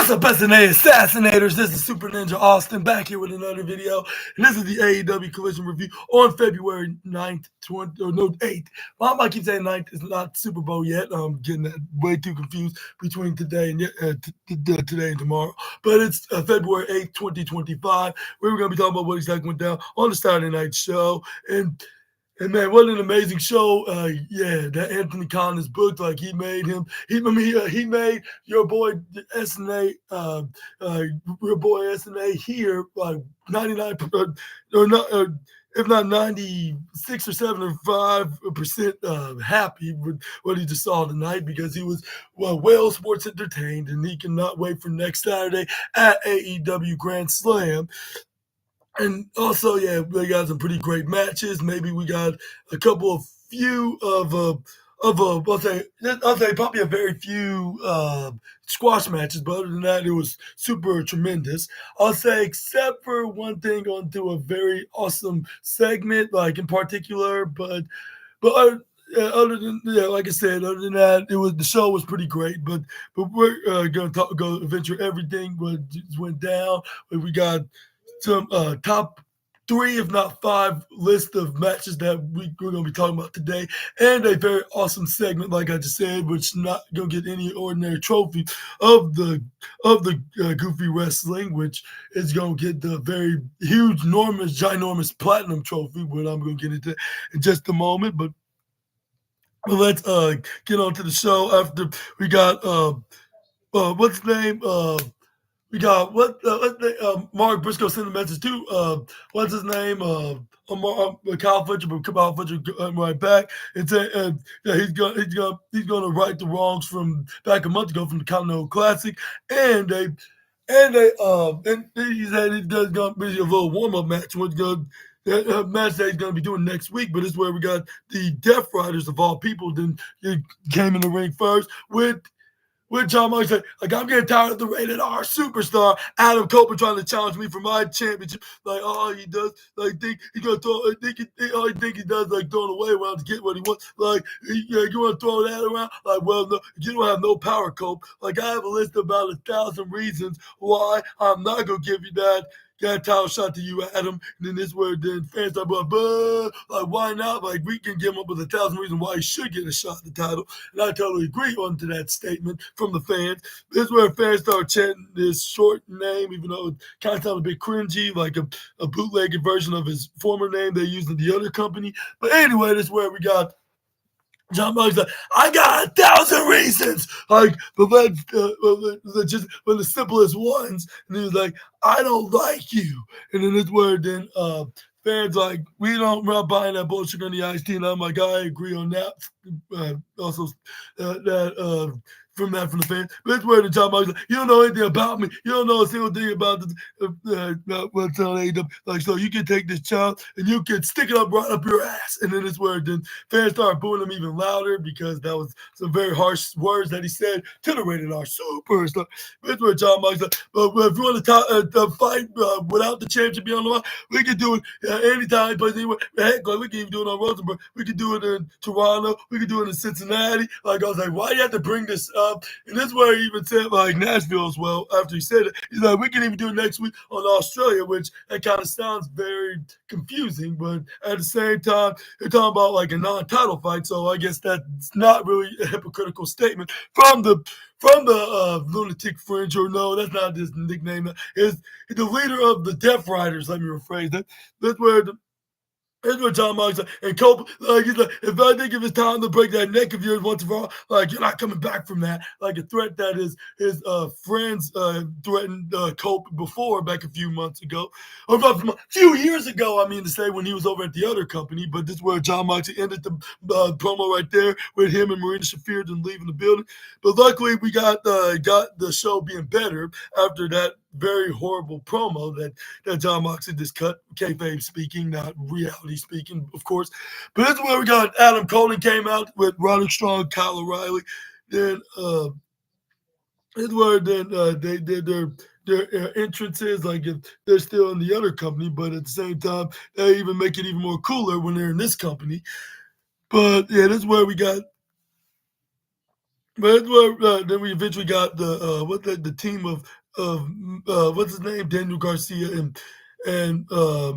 What's up, SNA Assassinators? This is Super Ninja Austin back here with another video. And this is the AEW Collision Review on February 9th, 8th. Well, I keep saying 9th. It's not Super Bowl yet. I'm getting that way too confused between today and today and tomorrow. But it's February 8th, 2025. We're going to be talking about what exactly went down on the Saturday night show. And man, what an amazing show! That Anthony Khan is booked. Like he made your boy SNA, your boy SNA here, like 99 or not, if not 96 or 75% happy with what he just saw tonight because he was well sports entertained, and he cannot wait for next Saturday at AEW Grand Slam. And also, we got some pretty great matches. Maybe we got a couple of I'll say probably a very few squash matches, but other than that, it was super tremendous. I'll say, except for one thing, onto a very awesome segment, like in particular, but other than like I said, other than that, the show was pretty great. But we're go venture everything what went down. We got some top 3, if not 5, list of matches that we're going to be talking about today, and a very awesome segment, like I just said, which not going to get any ordinary trophy of the Goofy Wrestling, which is going to get the very huge, ginormous platinum trophy, what I'm going to get into in just a moment. But let's get on to the show. After we got what's his name? We got Mark Briscoe sent a message to what's his name? Kyle Fletcher, but Kyle Fletcher right back and said he's gonna right the wrongs from back a month ago from the Continental Classic, and he said there's gonna be a little warm up match. That match that he's going to be doing next week, but it's where we got the Death Riders of all people. Then he came in the ring first with John Moxley said, like, I'm getting tired of the rated R superstar Adam Copeland trying to challenge me for my championship. Like, all he does, like, think he's gonna throw, all he think he does, like, throwing away around to get what he wants. Like, you want to throw that around? Like, well, no, you don't have no power, Cope. Like, I have a list of about 1,000 reasons why I'm not gonna give you that title shot to you, Adam. And then this where then fans start like, why not? Like, we can give him up with 1,000 reasons why he should get a shot at the title. And I totally agree on to that statement from the fans. This is where fans start chanting this short name, even though it kind of sounds a bit cringy, like a bootlegged version of his former name they used in the other company. But anyway, this is where we got John Moxley's like, I got 1,000 reasons. Like, but just the simplest ones. And he was like, I don't like you. And then this word, then fans like, we're not buying that bullshit on the iced tea. And I'm like, I agree on that. From the fans. But that's where the John Moxley, you don't know anything about me. You don't know a single thing about what's on AEW. Like, so you can take this child and you can stick it up right up your ass. And then it's where then fans start booing him even louder because that was some very harsh words that he said to the rated R superstar. That's where John Moxley, but if you want to fight without the championship being on the line, we can do it anytime, but anywhere. Heck, we can even do it on Rosenberg. We can do it in Toronto. We can do it in Cincinnati. Like, I was like, why do you have to bring this up? And this is where he even said, like, Nashville as well, after he said it. He's like, we can even do it next week on Australia, which that kind of sounds very confusing, but at the same time, they're talking about, like, a non-title fight, so I guess that's not really a hypocritical statement from the Lunatic Fringe, or no, that's not his nickname. Is the leader of the Death Riders, let me rephrase that. That's where Here's what John Moxley and Cope, like, he's like, if I think if it's time to break that neck of yours once and for all, like, you're not coming back from that. Like a threat that his friends threatened Cope before, back a few months ago. Or a few years ago, I mean to say, when he was over at the other company. But this is where John Moxley ended the promo right there with him and Marina Shafir then leaving the building. But luckily, we got the show being better after that very horrible promo that John Moxley just cut, kayfabe speaking, not reality speaking, of course. But this is where we got Adam Cole came out with Roderick Strong, Kyle O'Reilly. Then this is where then they did their entrances, like if they're still in the other company, but at the same time, they even make it even more cooler when they're in this company. But yeah, this is where we got But that's where then we eventually got the team of what's his name, Daniel Garcia and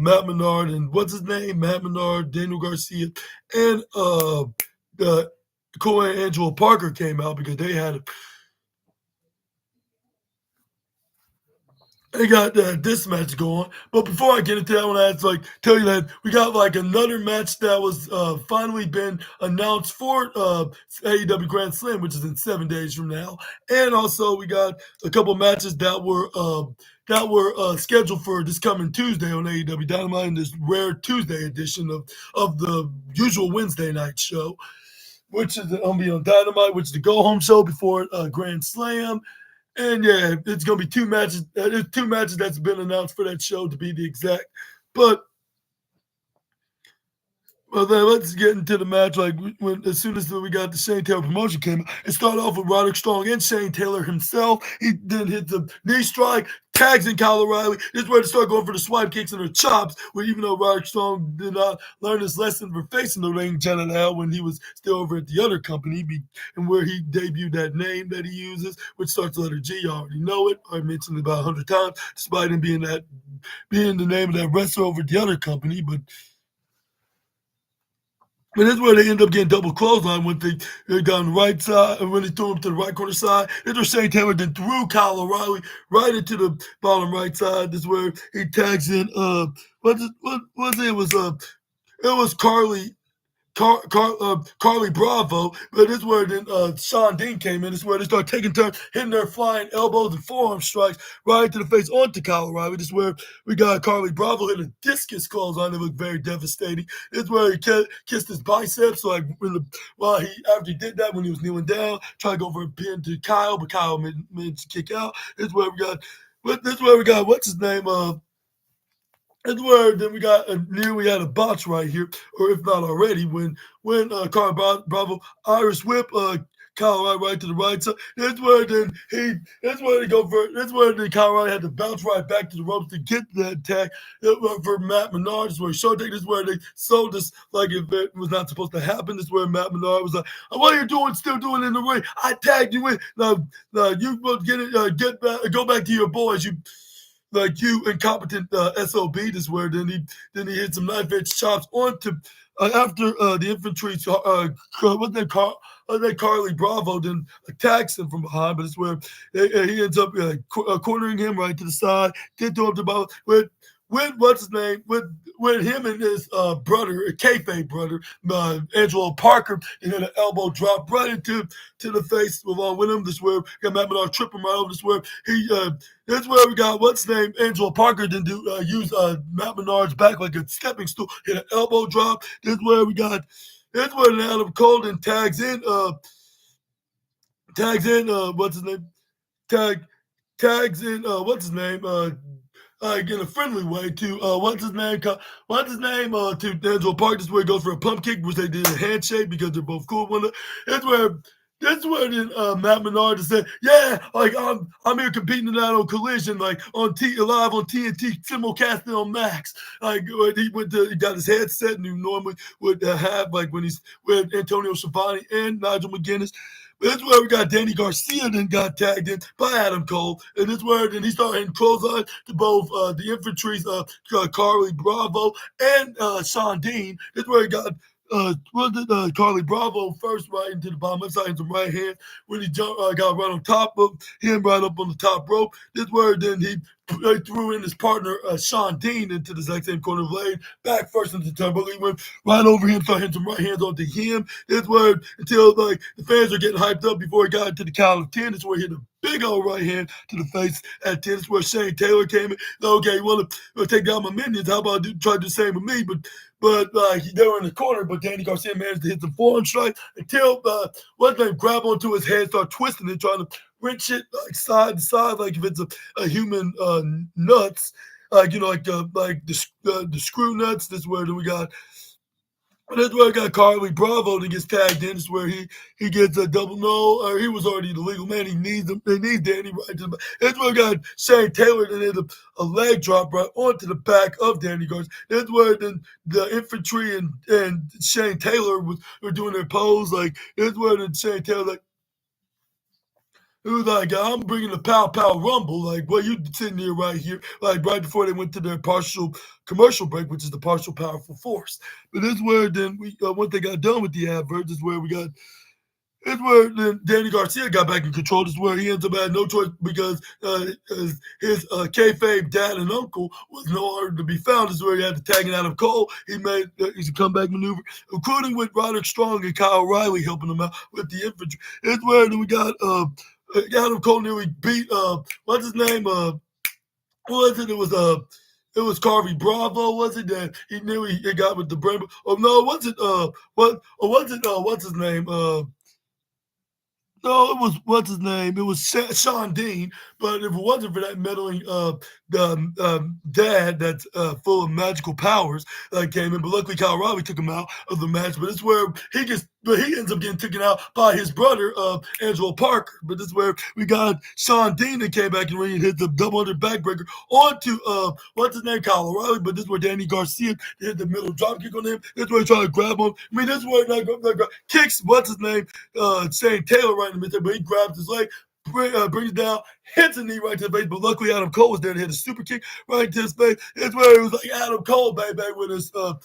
Matt Menard, and what's his name, Matt Menard, Daniel Garcia, and the Cole and Angelo Parker came out because they got this match going. But before I get into that, I want to tell you that we got like another match that was finally been announced for AEW Grand Slam, which is in 7 days from now. And also we got a couple matches that were scheduled for this coming Tuesday on AEW Dynamite in this rare Tuesday edition of the usual Wednesday night show, which is gonna be on Dynamite, which is the go home show before Grand Slam. And yeah, it's gonna be two matches. There's two matches that's been announced for that show to be the exact. But well, then let's get into the match. Like when as soon as we got the Shane Taylor promotion came, it started off with Roderick Strong and Shane Taylor himself. He then hit the knee strike, tags in Kyle O'Reilly. This is where to start going for the swipe kicks and the chops. Where even though Roderick Strong did not learn his lesson for facing the ring general when he was still over at the other company, and where he debuted that name that he uses, which starts with letter G. You already know it. I mentioned it about 100 times, despite him being the name of that wrestler over at the other company, but that's where they end up getting double clothesline when they got on the right side, and when they threw him to the right corner side. That's where Shane Taylor then threw Kyle O'Reilly right into the bottom right side. This is where he tags in what was it? It was Carly Bravo, but this is where then Sean Dean came in. This is where they start taking turns, hitting their flying elbows and forearm strikes right to the face onto Kyle O'Reilly. This is where we got Carly Bravo hit a discus clothesline that looked very devastating. This is where he kissed his biceps. So like after he did that, when he was kneeling down, tried to go for a pin to Kyle, but Kyle managed to kick out. This is where we got what's his name? That's where then we had a botch right here, or if not already, when Carl Bravo Irish whip Kyle right to the right side. That's where they go for. That's where then Kyle had to bounce right back to the ropes to get that tag for Matt Menard. This is where he showed. This is where they sold this like if it was not supposed to happen. This is where Matt Menard was like, "What are you doing? Still doing in the ring? I tagged you in. Now you get back, go back to your boys. You incompetent SOB. This where then he hit some knife edge chops onto after the infantry. Carly Bravo then attacks him from behind, but it's where he ends up cornering him right to the side. Get to him to about with what's his name with him and his brother, kayfabe brother, Angelo Parker, and then an elbow drop right into the face along with him. This where got Matt Menard tripping right over. This where he that's where we got what's his name, Angelo Parker then use Matt Menard's back like a stepping stool, hit an elbow drop. This where we got. That's where Adam Cole then what's his name tag tags in what's his name in a friendly way to to Angelo Park. This is where he goes for a pump kick, which they did a handshake because they're both cool. That's where then Matt Menard said, "Yeah, like I'm here competing tonight on Collision, like on live on TNT, simulcasting on Max. Like he got his headset, and he normally would have like when he's with Antonio Schiavone and Nigel McGuinness." That's where we got Danny Garcia then got tagged in by Adam Cole. And this where then he started hitting clothesline to both the infantry's Carly Bravo and Sean Dean. This where he got Carly Bravo first right into the bottom left side into right hand when he got right on top of him, right up on the top rope. This where then he threw in his partner Sean Dean into the exact same corner of the lane, back first into the turnbuckle. He went right over him, started hitting some right hands onto him. This where until like the fans are getting hyped up before he got into the count of 10. This where he hit a big old right hand to the face at 10. This is where Shane Taylor came in. Okay, you want to take down my minions? How about try to do the same with me? But they were in the corner, but Danny Garcia managed to hit the forearm strike until what's name grabbed onto his head, start twisting it, trying to wrench it like side to side, like if it's a human nuts, the screw nuts. This is where we got. That's where I got Carly Bravo that gets tagged in. This is where he gets a double no, or he was already the legal man. He needs him. They need Danny right to the back. That's where I got Shane Taylor that hit a leg drop right onto the back of Danny Garcia. That's where then the infantry and Shane Taylor were doing their pose. Like that's where then Shane Taylor like It was like, I'm bringing the Pow Pow Rumble. Like, well, you sitting here right here, like right before they went to their partial commercial break, which is the partial powerful force. But this where then we once they got done with the adverts is where we got it's where then Danny Garcia got back in control. This is where he ends up having no choice because his kayfabe dad and uncle was no longer to be found. This is where he had to tag in Adam Cole. He made his comeback maneuver, including with Roderick Strong and Kyle O'Reilly helping him out with the infantry. It's where then we got Adam Cole nearly beat what's his name? What was it? It was Carvey Bravo, was it? That he nearly he got with the brain. Oh no, was it what or was it what's his name? No, it was what's his name? It was Sean Dean. But if it wasn't for that meddling the dad that's full of magical powers that came in, but luckily Kyle Riley took him out of the match. But it's where he ends up getting taken out by his brother, Angelo Parker. But this is where we got Sean Dean that came back and ring and hit the double under backbreaker onto what's his name, Kyle O'Reilly. But this is where Danny Garcia hit the middle drop kick on him. This is where he tried to grab him. I mean, this is where kicks what's his name, Shane Taylor right in the middle, but he grabs his leg, brings it down, hits a knee right to the face. But luckily, Adam Cole was there to hit a super kick right to his face. It's where it was like Adam Cole, baby, with his that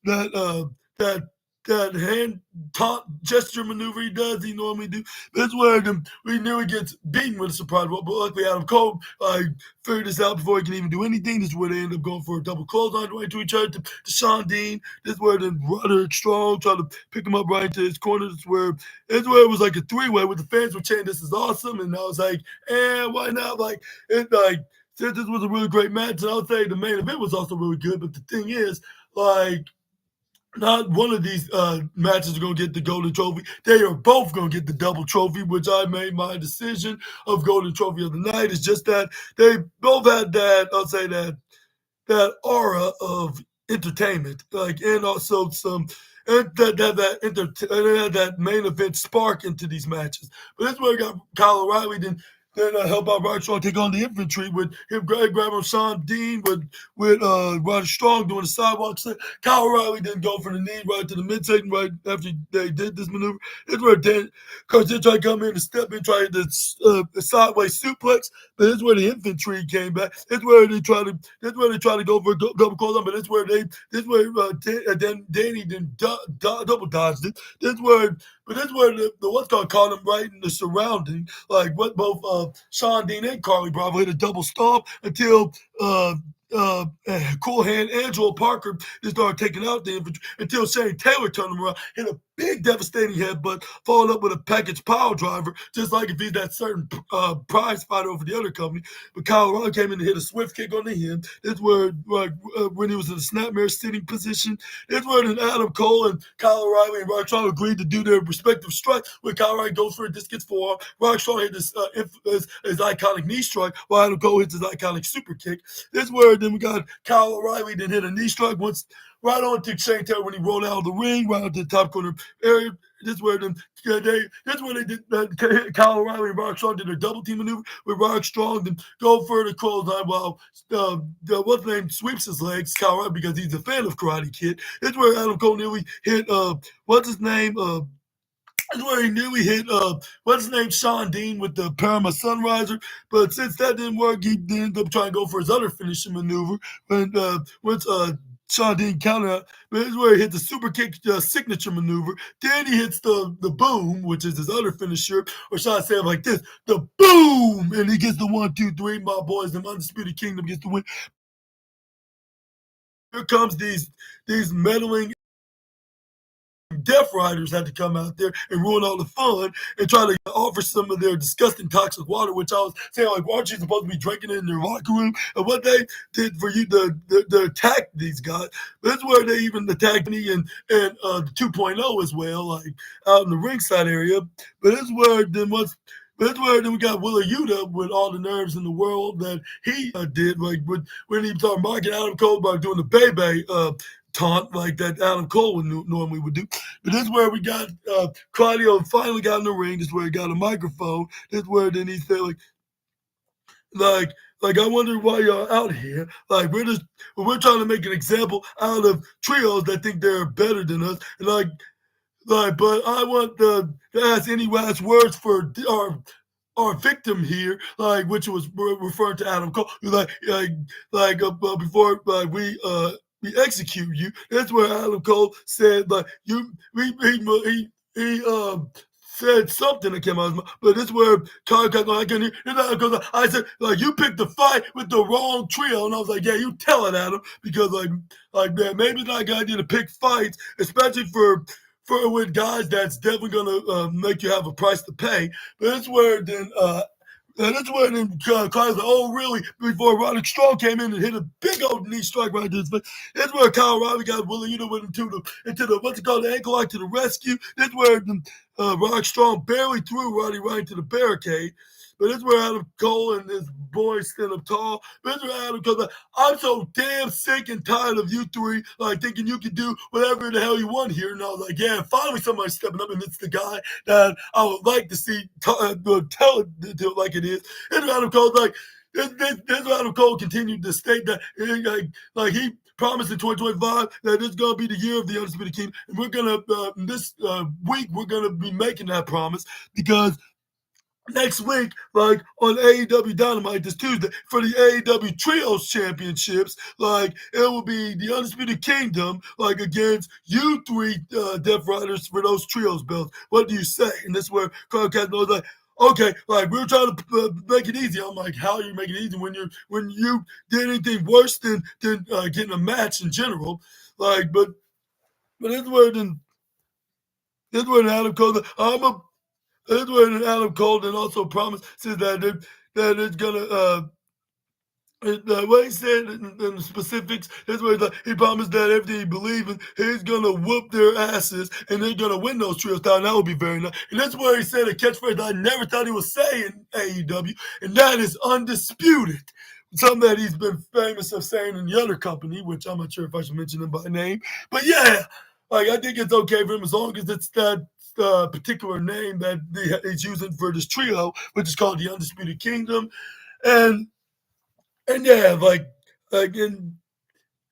that that hand taunt gesture maneuver he does, he normally do. That's where we knew he gets beaten with a surprise roll, but luckily Adam Cole figured this out before he can even do anything. This is where they end up going for a double clothesline right to each other to Sean Dean. This is where then Roderick Strong tried to pick him up right into his corner. This is where it was like a three-way where the fans were chanting, "This is awesome," and I was like, why not? Like it like since this was a really great match, and I'll say the main event was also really good. But the thing is, like not one of these matches are going to get the golden trophy. They are both going to get the double trophy, which I made my decision of golden trophy of the night. It's just that they both had that, I'll say that aura of entertainment, like, and also some, and that main event spark into these matches. But that's where I got Kyle O'Reilly. Then help out Roderick Strong take on the infantry with him grabbing Sean Dean with Roderick Strong doing the sidewalk slam. Kyle O'Reilly didn't go for the knee right to the midsection right after they did this maneuver. It's where Dan Carson tried to come in and step in, try to sideways suplex, but it's where the infantry came back. It's where they try to go for a double close on, but it's where then Danny then double dodged it. That's where the what's caught him right in the surrounding, like what both Sean Dean and Carly Bravo hit a double stomp until Cool Hand Angelo Parker just started taking out the infantry until Shane Taylor turned him around, hit a big devastating headbutt, followed up with a package power driver, just like if he's that certain prize fighter over the other company. But Kyle O'Reilly came in and hit a swift kick on the hem. That's where when he was in a snapmare sitting position. That's where then Adam Cole and Kyle O'Reilly and Roderick Strong agreed to do their respective strikes. When Kyle O'Reilly goes for a discus forearm, Roderick Strong hit his iconic knee strike, while Adam Cole hits his iconic super kick. This where then we got Kyle O'Reilly then hit a knee strike once right on to Shane Taylor when he rolled out of the ring, right onto the top corner area. This where they did Kyle O'Reilly and Roderick Strong did their double team maneuver with Roderick Strong, then go for the clothesline while what's the name sweeps his legs, Kyle O'Reilly, because he's a fan of Karate Kid. This where Adam Cole nearly hit what's his name that's where he nearly hit what's his name, Sean Dean with the Parama Sunriser. But since that didn't work, he ended up trying to go for his other finishing maneuver when once Sean Dean counted out. But this is where he hit the super kick signature maneuver. Then he hits the boom, which is his other finisher, or should I say it like this, the boom, and he gets the 1, 2, 3. My boys, the Undisputed Kingdom gets the win. Here comes these meddling Death Riders had to come out there and ruin all the fun and try to offer some of their disgusting toxic water, which I was saying, like, aren't you supposed to be drinking it in their locker room? And what they did for you to attack these guys, that's where they even attacked me and the 2.0 as well, like out in the ringside area. But that's where then we got Willa Yuta with all the nerves in the world that he did, like when he started marking Adam Cole by doing the Bebe taunt like that Adam Cole normally would do. But this is where we got Claudio finally got in the ring. This is where he got a microphone. This is where then he said like I wonder why y'all out here. Like we're trying to make an example out of trios that think they're better than us. And like, but I want to ask any last words for our victim here, like which was referring to Adam Cole, before we execute you. That's where Adam Cole said like you he said something that came out of his mouth, but this is where Kyle got I can hear. I said like you picked the fight with the wrong trio, and I was like, yeah, you tell it, Adam, because like man, maybe it's not a good idea to pick fights, especially for with guys that's definitely gonna make you have a price to pay. But that's where then that's where then Kyle's like, oh really? Before Roderick Strong came in and hit a big old knee strike right to his face. That's where Kyle Riley got willing, went into the what's it called, the ankle lock to the rescue. That's where Roderick Strong barely threw Roddy right into the barricade. But that's where Adam Cole and his boys stand up tall. But that's where Adam Cole's like, I'm so damn sick and tired of you three, like thinking you can do whatever the hell you want here. And I was like, yeah, finally somebody's stepping up, and it's the guy that I would like to see tell it like it is. And Adam Cole's like, this Adam Cole continued to state that, like he promised in 2025 that it's going to be the year of the Undisputed Kingdom. And we're going to, this week, we're going to be making that promise because next week, like on AEW Dynamite this Tuesday, for the AEW Trios Championships, like it will be the Undisputed Kingdom, like against you three Death Riders for those Trios belts. What do you say? And that's where Carl Castro was like, okay, like we were trying to make it easy. I'm like, how are you making it easy when you did anything worse than getting a match in general? Like, but this where Adam Cole, that's when Adam Cole then also promises that it's gonna what he said in the specifics is where he promised that everything he believes in, he's gonna whoop their asses and they're gonna win those trios titles. That would be very nice. And that's where he said a catchphrase that I never thought he would say in AEW, and that is undisputed. Something that he's been famous of saying in the other company, which I'm not sure if I should mention him by name. But yeah, like I think it's okay for him as long as it's that particular name that he's using for this trio, which is called the Undisputed Kingdom. And yeah,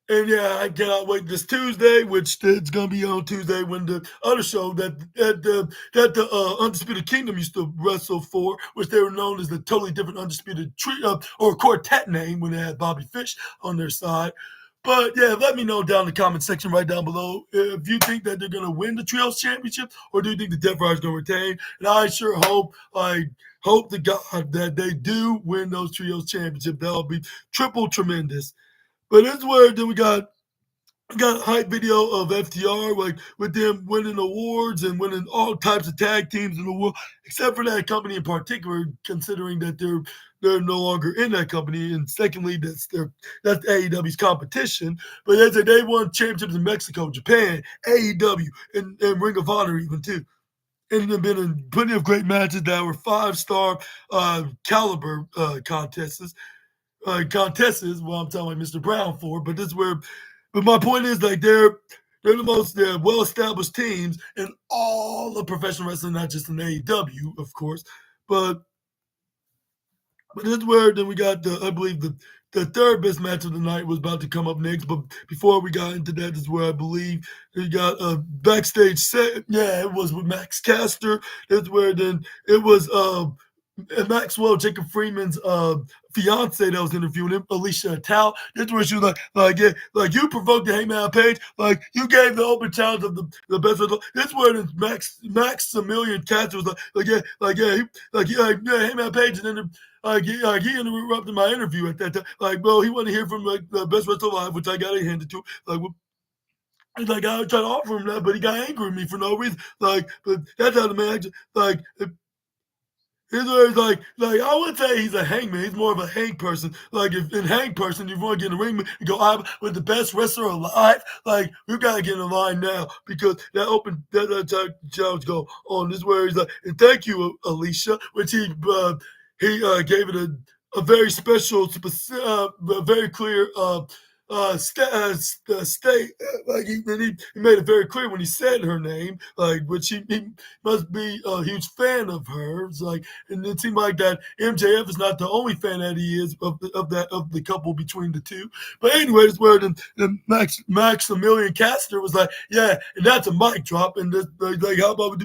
and yeah, I cannot wait this Tuesday, which it's gonna be on Tuesday when the other show that the Undisputed Kingdom used to wrestle for, which they were known as the totally different Undisputed Trio or Quartet name when they had Bobby Fish on their side. But yeah, let me know down in the comment section right down below if you think that they're gonna win the Trios Championship or do you think the Death Riders gonna retain. And I sure hope to God that they do win those Trios Championship. That'll be triple tremendous. But this is where then we got a hype video of FTR, like with them winning awards and winning all types of tag teams in the world, except for that company in particular, considering that they're no longer in that company. And secondly, that's AEW's competition. But they said they won championships in Mexico, Japan, AEW, and Ring of Honor even too. And they've been in plenty of great matches that were 5-star caliber contests. Contests, well, I'm telling Mr. Brown for, but this is where. But my point is, like, they're the most well-established teams in all of professional wrestling, not just in AEW, of course. But this is where then we got I believe the third best match of the night was about to come up next. But before we got into that, is where I believe we got a backstage set. Yeah, it was with Max Caster. That's where then it was Maxwell Jacob Freeman's fiance that was interviewing him, Alicia Tal. That's where she was yeah, like you provoked the Heyman Page, like you gave the open challenge of the best result. That's where Maximilian Caster was Heyman Page, and then he interrupted my interview at that time. Like, well, he wanted to hear from like the best wrestler alive, which I got it handed to. Like, I tried to offer him that, but he got angry at me for no reason. Like, but that's how the man like. He's like I wouldn't say he's a hangman. He's more of a hang person. Like if in hang person, you want to get in the ring and go, I'm with the best wrestler alive. Like we gotta get in line now because that challenge go on. This is where he's like, and thank you, Alicia, which he gave it a very special, very clear state, like he made it very clear when he said her name, like which he must be a huge fan of hers, like, and it seemed like that MJF is not the only fan that he is of the couple between the two. But anyways, where the Maximilian Caster was like, yeah, and that's a mic drop, and this, like how about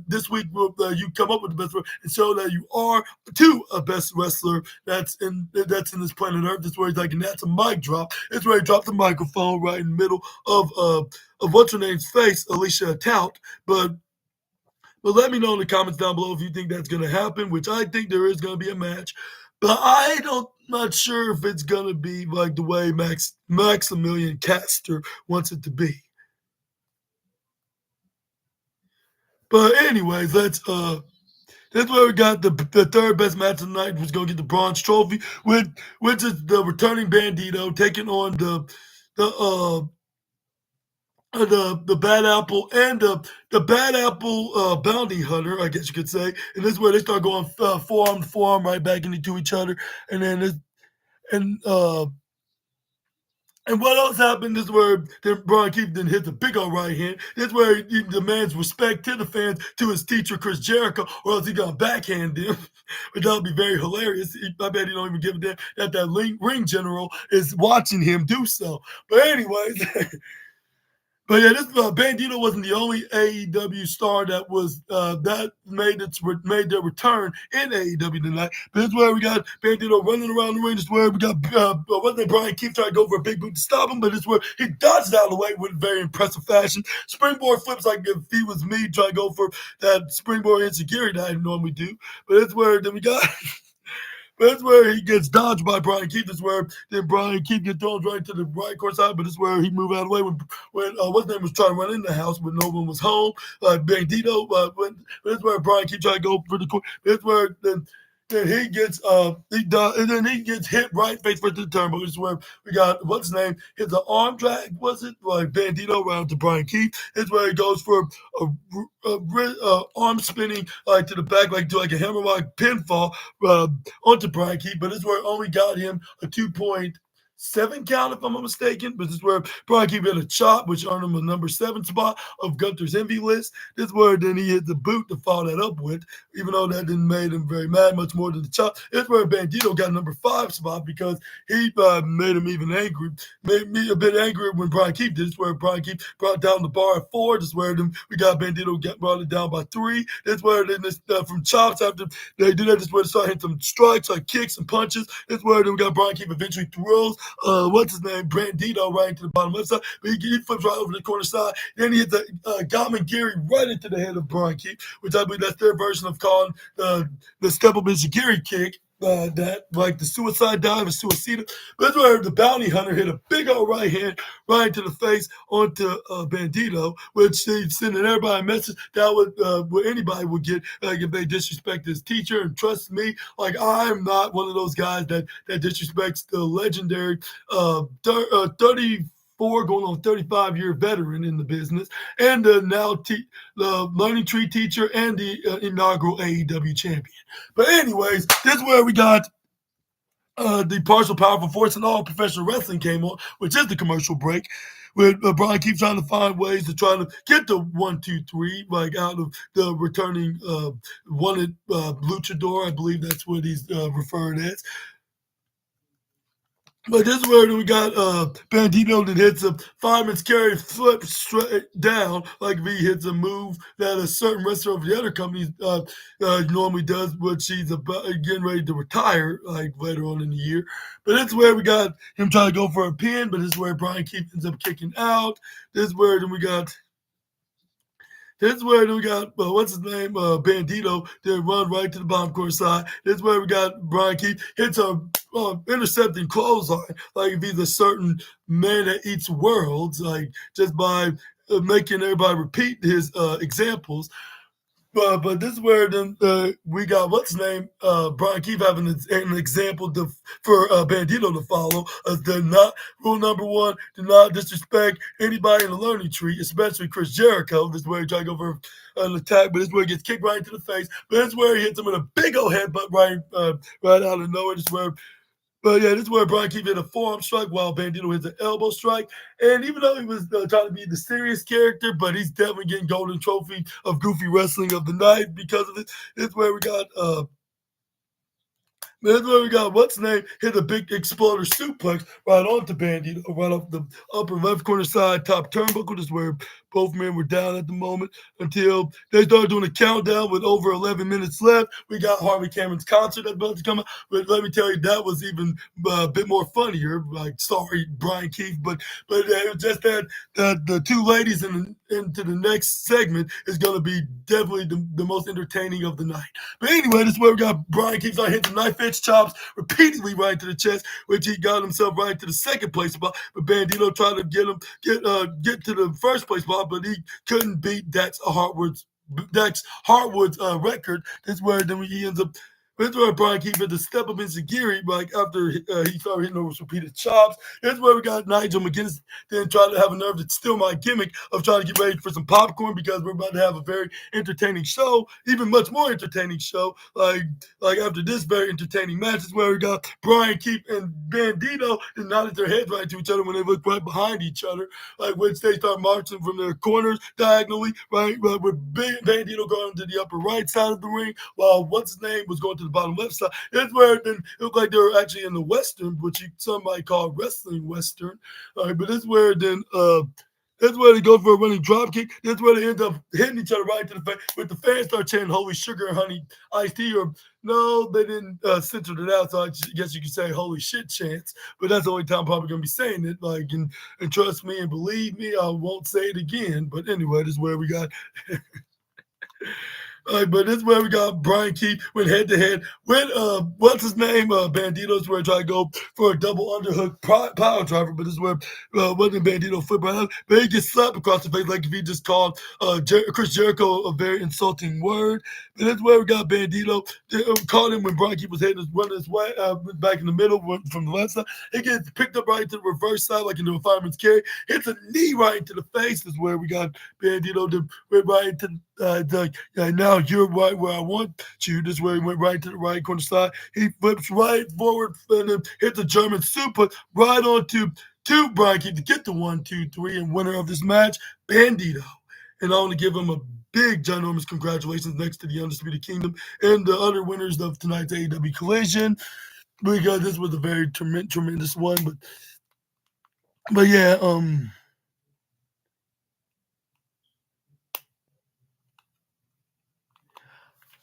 this week you come up with the best word and show that you are too a best wrestler that's in this planet Earth. That's where he's like, and that's a mic drop. It's where he dropped the microphone right in the middle of what's her name's face, Alicia Tout. But let me know in the comments down below if you think that's gonna happen, which I think there is gonna be a match. But I don't not sure if it's gonna be like the way Maximilian Caster wants it to be. But anyways, that's where we got the third best match of the night was gonna get the bronze trophy, which is the returning Bandito taking on the the Bad Apple and the Bad Apple bounty hunter, I guess you could say. And this is where they start going forearm to forearm right back into each other. And then and uh and what else happened is where then Brian Keith then hit the big old right hand. This is where he demands respect to the fans, to his teacher Chris Jericho, or else he gonna backhand him. But that would be very hilarious. I bet he don't even give a damn that ring general is watching him do so. But anyways, but yeah, this Bandito wasn't the only AEW star that was that made their return in AEW tonight. But this is where we got Bandito running around the ring. This is where we got wasn't it Brian Keith trying to go for a big boot to stop him, but it's where he dodged out of the way with very impressive fashion. Springboard flips like if he was me trying to go for that springboard insecurity that I normally do. But it's where then we got. But that's where he gets dodged by Brian Keith. That's where then Brian Keith gets thrown right to the right court side. But it's where he moved out of the way when what's name was trying to run in the house, but no one was home. Bandito. That's where Brian Keith tried to go for the court. That's where then he gets and then he gets hit right face first to the turnbuckle. This is where we got what's his name hits an arm drag, was it like Bandito around to Brian Keith. It's where he goes for arm spinning like to the back, like to like a hammerlock pinfall onto Brian Keith, but this is where it only got him a 2.7 count, if I'm not mistaken. But this is where Brian Keith hit a chop, which earned him a number 7 spot of Gunther's envy list. This is where then he hit the boot to follow that up with, even though that didn't make him very mad, much more than the chop. This is where Bandito got a number 5 spot because he made him even angry, made me a bit angrier when Brian Keith did. This is where Brian Keith brought down the bar at 4. This is where then we got Bandito brought it down by 3. This is where then this, from chops after they do that, this is where they start hitting some strikes, like kicks and punches. This is where then we got Brian Keith eventually throws what's his name, Bandito, right into the bottom left side. But he flips right over the corner side. Then he hits the Gaman Giri right into the head of Brian Keith, which I believe that's their version of calling the step up Giri kick. That like the suicide dive, a suicida. But that's where the bounty hunter hit a big old right hand right into the face onto Bandito, which he's sending everybody a message that what anybody would get like if they disrespect his teacher. And trust me, like I'm not one of those guys that disrespects the legendary 34 going on 35-year veteran in the business, and the learning tree teacher and the inaugural AEW champion. But anyways, this is where we got the partial powerful force and all professional wrestling came on, which is the commercial break. With Brian keeps trying to find ways to try to get the 1, 2, 3, like out of the returning wanted luchador. I believe that's what he's referred as. But this is where we got Bandito that hits a fireman's carry flip straight down, like if he hits a move that a certain wrestler of the other companies normally does, but she's about getting ready to retire, like later on in the year. But this is where we got him trying to go for a pin, but this is where Brian Keith ends up kicking out. This is where then we got what's his name, Bandito, then run right to the bottom corner side. This is where we got Brian Keith hits a intercepting clothesline, like if he's a certain man that eats worlds, like just by making everybody repeat his examples. But this is where then we got what's his name, Brian Keith having an example for Bandito to follow. Rule number 1: do not disrespect anybody in the learning tree, especially Chris Jericho. This is where he tried to go for an attack, but this is where he gets kicked right into the face. But this is where he hits him with a big old headbutt right out of nowhere. This is where But yeah, this is where Brian Keith hit a forearm strike while Bandito hits an elbow strike. And even though he was trying to be the serious character, but he's definitely getting golden trophy of Goofy Wrestling of the Night because of it. This is where we got that's where we got what's name hit a big exploder suplex right onto Bandito, right off the upper left corner side, top turnbuckle. This is where both men were down at the moment until they started doing a countdown with over 11 minutes left. We got Harvey Cameron's concert that's about to come out. But let me tell you, that was even a bit more funnier. Like, sorry, Brian Keith, but it was just that the two ladies into the next segment is going to be definitely the most entertaining of the night. But anyway, this is where we got Brian Keith hitting the knife edge chops repeatedly right to the chest, which he got himself right to the second place spot. But Bandito tried to get to the first place spot, but he couldn't beat Dax Harwood's record. That's where then he ends up. That's where Brian Keith had to step up into Giri, like after he started hitting those repeated chops. That's where we got Nigel McGuinness then trying to have a nerve to steal my gimmick of trying to get ready for some popcorn because we're about to have a very entertaining show, even much more entertaining show. Like after this very entertaining match is where we got Brian Keith and Bandito and nodded their heads right to each other when they looked right behind each other, like which they start marching from their corners diagonally, right, with Bandito going to the upper right side of the ring, while what's his name was going to the bottom left side. That's where then it looked like they were actually in the Western, which some might call wrestling Western. But that's where then that's where they go for a running drop kick. That's where they end up hitting each other right to the face. With the fans start chanting "Holy sugar, honey, iced tea," or no, they didn't censor it out. So I guess you could say "Holy shit" chants. But that's the only time I'm probably gonna be saying it. Like and trust me and believe me, I won't say it again. But anyway, this is where we got. But this is where we got Brian Keith went head to head with what's his name? Banditos, where I try to go for a double underhook power driver, but this is where wasn't Bandito flip around, but he gets slapped across the face like if he just called Chris Jericho a very insulting word. But this is where we got Bandito. They caught him when Brian Keith was running his way back in the middle from the left side. He gets picked up right to the reverse side, like in the fireman's carry. Hits a knee right into the face. This is where we got Bandito to right into now you're right where I want you. This is where he went right to the right corner side. He flips right forward and then hits a German super right onto Brian Keith to get the 1, 2, 3 and winner of this match, Bandito. And I want to give him a big, ginormous congratulations next to the Undisputed Kingdom and the other winners of tonight's AEW Collision, because this was a very tremendous one. But yeah,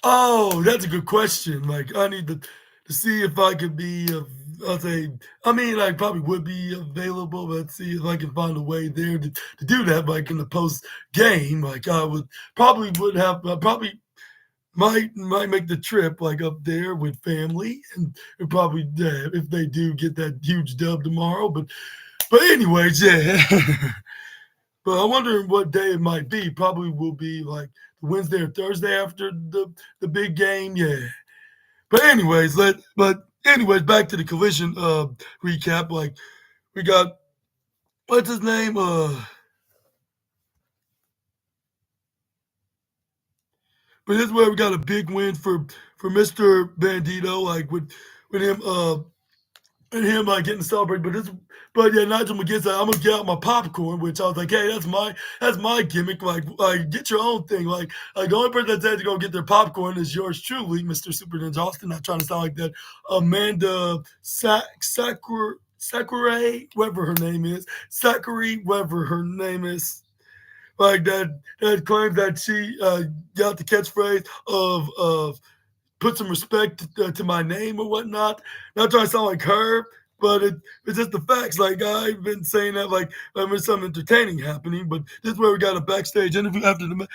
oh, that's a good question. Like, I need to see if I could be. I'll say. I mean, I probably would be available, but see if I can find a way there to do that. Like in the post game, like I would have. I probably might make the trip like up there with family, and probably if they do get that huge dub tomorrow. But anyways, yeah. But I wonder what day it might be. Probably will be like Wednesday or Thursday after the big game. Yeah. But anyways, back to the collision recap. Like we got what's his name? But this is where we got a big win for Mr. Bandito, like with him and him like getting celebrated. But yeah, Nigel McGuinness said, I'm gonna get out my popcorn, which I was like, hey, that's my gimmick. Like get your own thing. Like the only person that says you're gonna get their popcorn is yours truly, Mr. Super Ninja Austin. Not trying to sound like that. Amanda Sakurai, whatever her name is, Sakuri, whatever her name is, like that claims that she got the catchphrase of put some respect to my name or whatnot. Not trying to sound like her, but it's just the facts. Like I've been saying that like there's something entertaining happening, but this is where we got a backstage interview after the.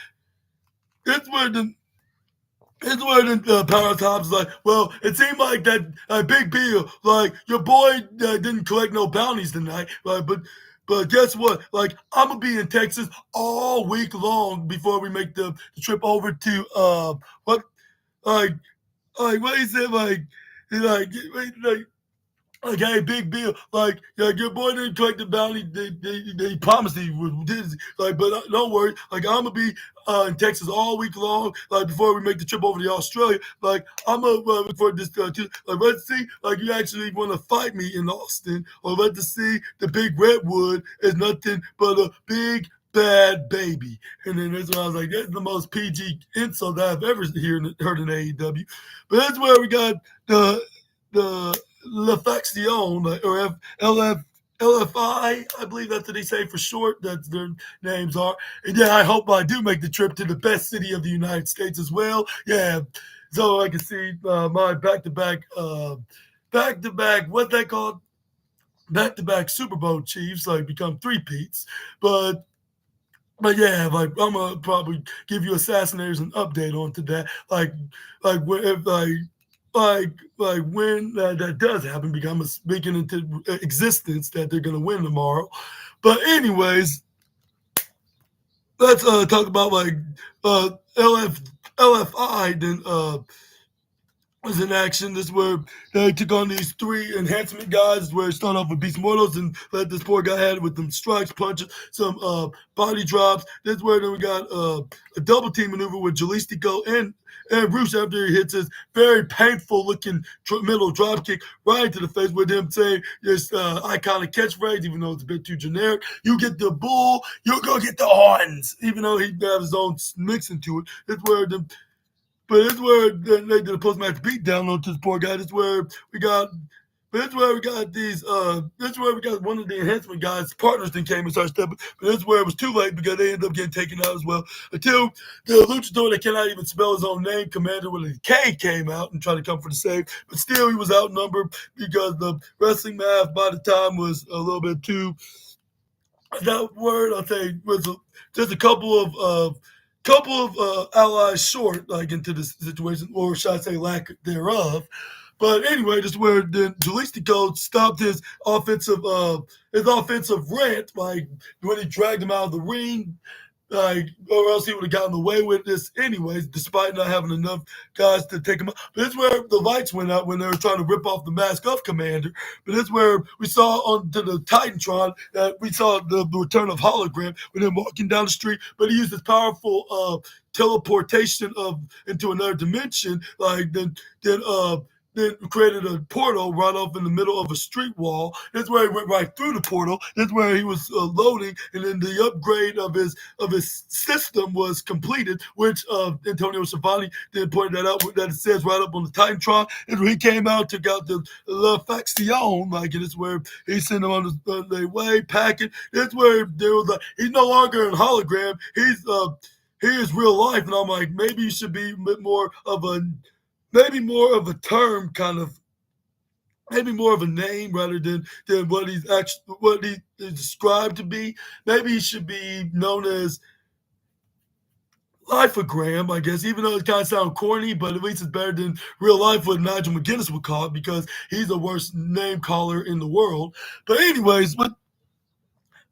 It's where the it's where the Power Top's like, well, it seemed like that Big Bill, like your boy didn't collect no bounties tonight, right? But guess what? Like I'm gonna be in Texas all week long before we make the trip over to what like what he said like like, hey, big Bill, like your boy didn't collect the bounty. They promised he would. Like, but don't worry. Like, I'm gonna be in Texas all week long. Like, before we make the trip over to Australia. Like, I'm gonna look for this. Like, let's see. Like, you actually want to fight me in Austin, or let's see the big redwood is nothing but a big bad baby. And then that's when I was like, that's the most PG insult that I've ever heard in AEW. But that's where we got the La Faction, or LFI, I believe that's what they say for short. That's their names are. And yeah, I hope I do make the trip to the best city of the United States as well. Yeah, so I can see my back to back, what they call back to back Super Bowl Chiefs, like become three peats. But yeah, like I'm gonna probably give you assassinators an update on to that. Like when if like when that does happen, because I'm speaking into existence that they're gonna win tomorrow. But anyways, let's talk about like LFI. Then was in action. This is where they took on these three enhancement guys. Where it started off with Beast Mortals and let this poor guy had with them strikes, punches, some body drops. This is where then we got a double team maneuver with Jalistico and Bruce after he hits his very painful looking middle drop kick right into the face with him saying this iconic catchphrase, even though it's a bit too generic. You get the bull, you're going to get the horns, even though he has his own mix into it. It's where the but it's where they did a post match beat down on this poor guy. This is where we got. But it's where we got these. This is where we got one of the enhancement guys' partners then came and started stepping. But this is where it was too late because they ended up getting taken out as well. Until the luchador that cannot even spell his own name, Commander with a K, came out and tried to come for the save. But still, he was outnumbered because the wrestling math by the time was a little bit too. That word I'll say was just a couple of allies short, like into this situation, or should I say, lack thereof. But anyway, this is where then Jalistico stopped his offensive rant, like when he dragged him out of the ring, like, or else he would have gotten away with this anyways, despite not having enough guys to take him out. But it's where the lights went out when they were trying to rip off the mask of Commander. But it's where we saw onto the Titantron that we saw the return of Hologram with him walking down the street. But he used his powerful teleportation of into another dimension, like then created a portal right off in the middle of a street wall. That's where he went right through the portal. That's where he was loading, and then the upgrade of his system was completed, which Antonio Schiavone then pointed that out. That it says right up on the Titantron. And when he came out, took out the La Faction, like it is where he sent him on the way packing. That's where there was like he's no longer in hologram. He is real life, and I'm like maybe he should be a bit more of a maybe more of a term, kind of, maybe more of a name rather than what he's actually what he is described to be. Maybe he should be known as Lifeogram, I guess, even though it kind of sounds corny, but at least it's better than real life what Nigel McGuinness would call it because he's the worst name caller in the world. But anyways, but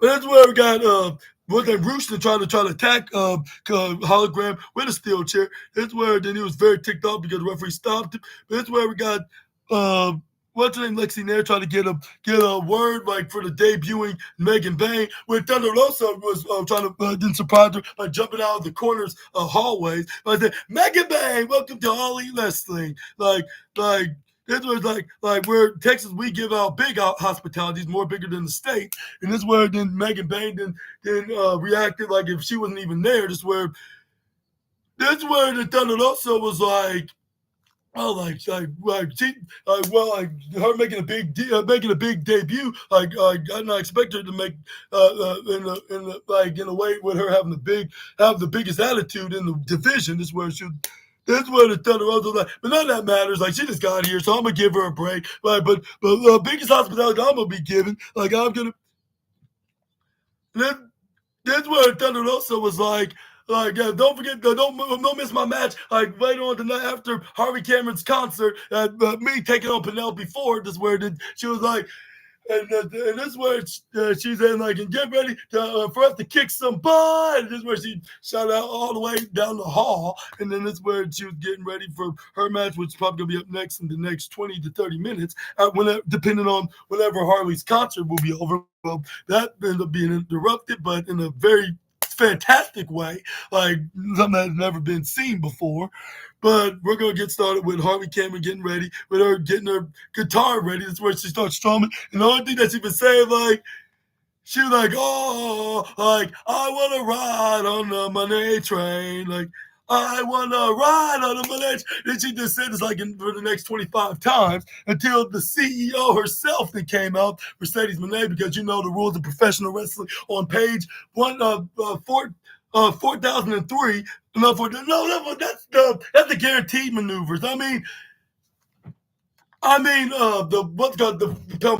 that's where we got was that Rooster trying to attack Hologram with a steel chair. That's where then he was very ticked off because the referee stopped him. But that's where we got uh, what's her name, Lexi Nair, trying to get a word like for the debuting Megan Bain. Where Thunder Rosa was trying to then surprise her by jumping out of the corners of hallways. I said, Megan Bain, welcome to All Elite Wrestling. Like this was like where Texas we give out big hospitalities, more bigger than the state, and this is where then Megan Bain then reacted like if she wasn't even there. This is where the Thunder also was like. Oh, like she, like her making a big debut. I did not expect her to make in a way with her having the biggest attitude in the division. This is where she. That's where the Thunder Rosa was like, but none of that matters. Like she just got here, so I'm gonna give her a break. Like, but biggest hospitality I'm gonna be giving. Like I'm gonna. Then that's where Thunder Rosa was like, yeah, don't forget, don't miss my match. Like later on tonight after Harvey Cameron's concert, me taking on Penelope Ford. This is where she was like, And this is where she's in like, and get ready for us to kick some butt. And this is where she shot out all the way down the hall. And then this is where she was getting ready for her match, which is probably going to be up next in the next 20 to 30 minutes, depending on whenever Harley's concert will be over. Well, that ended up being interrupted, but in a very fantastic way, like something that's never been seen before. But we're gonna get started with Harley Cameron getting ready, with her getting her guitar ready. That's where she starts strumming. And the only thing that she been saying, like, she was like, oh, like, I wanna ride on the money train. Like, I wanna ride on the money train. Then she just said this like for the next 25 times until the CEO herself then came out, Mercedes Moné, because you know the rules of professional wrestling on page 4003. That's the guaranteed maneuvers. The on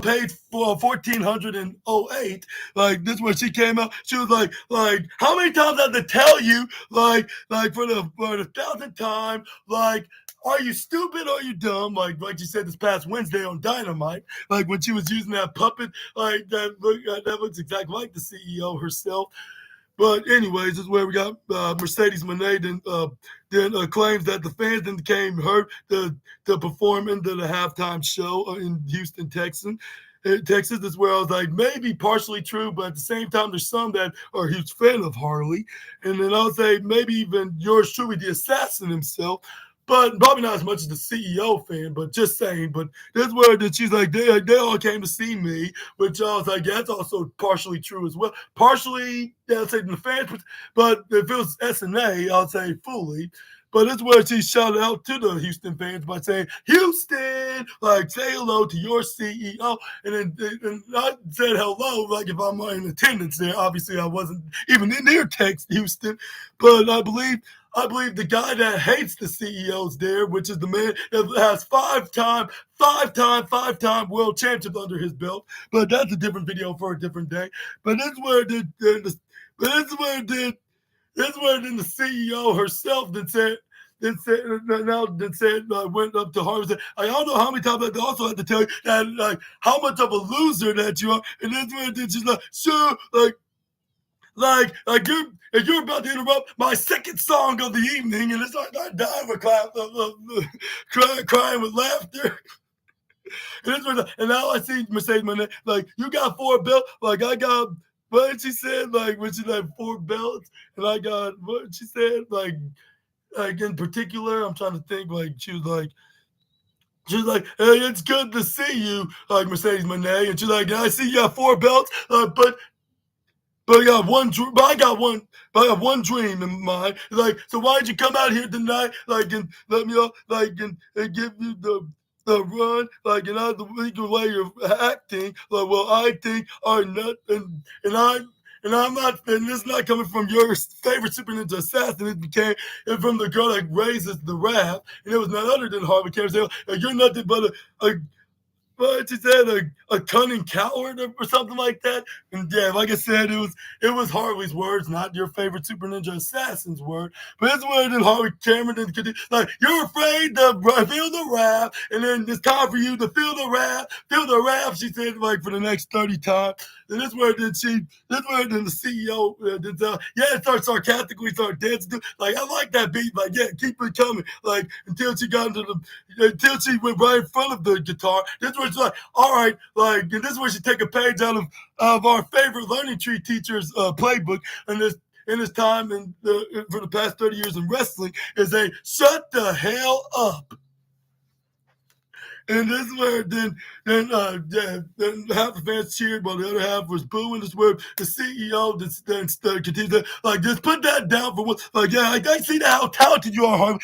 page 1408, like this where she came out, she was like, how many times I have to tell you, like for the thousandth time, like, are you stupid or are you dumb? Like you said this past Wednesday on Dynamite, like when she was using that puppet, like that looks exactly like the CEO herself. But anyways, this is where we got Mercedes Moné then claims that the fans then came hurt to perform into the halftime show in Houston, Texas. Texas is where I was like, maybe partially true, but at the same time, there's some that are a huge fan of Harley. And then I'll say maybe even yours truly, the assassin himself, but probably not as much as the CEO fan, but just saying. But this word that she's like, they all came to see me, which I was like, yeah, that's also partially true as well. Partially, yeah, I'd say the fans, but if it was SNA, I'd say fully. But it's where she shouted out to the Houston fans by saying, Houston, like, say hello to your CEO. And then I said hello, like if I'm in attendance there. Obviously, I wasn't even in their text, Houston. But I believe the guy that hates the CEOs there, which is the man that has five-time world championships under his belt. But that's a different video for a different day. But this is where then the CEO herself went up to her and said, I don't know how many times I also had to tell you that, like, how much of a loser that you are. And this where then she's like, sure, like you're about to interrupt my second song of the evening, and it's like I died with crying with laughter. And now I see Mercedes Moné, like, you got 4 belts, like I got. What she said, like when she had 4 belts, and I got what she said, like in particular, I'm trying to think, like she was like, hey, it's good to see you, like Mercedes Moné, and she's like, I see you got 4 belts, but I got one. But I got one. But I got one dream in mind. Like, so why did you come out here tonight? Like, and let me, like, and give you the run. Like, and I the legal way of acting. Like, well, I think are not, and I. And I'm not, and this is not coming from your favorite Super Ninja assassin. It became from the girl that raises the rap, and it was none other than Harvey Cameron. Like, you're nothing but a what she said, a cunning coward or something like that. And yeah, like I said, it was Harley's words, not your favorite Super Ninja Assassin's word. But it's where then Harley Cameron did, like, you're afraid to feel the rap, and then it's time for you to feel the rap, she said, like, for the next 30 times. And this where then the CEO it starts sarcastically, start dancing. Like, I like that beat, like, yeah, keep it coming. Like, until she went right in front of the guitar. This is where she's like, all right, like, and this is where she take a page out of our favorite learning tree teacher's playbook, and this in his time for the past 30 years in wrestling is a shut the hell up. And this is where then half the fans cheered while the other half was booing. This is where the CEO then continues to, like, just put that down for once. Like, yeah, I see how talented you are, Harvey.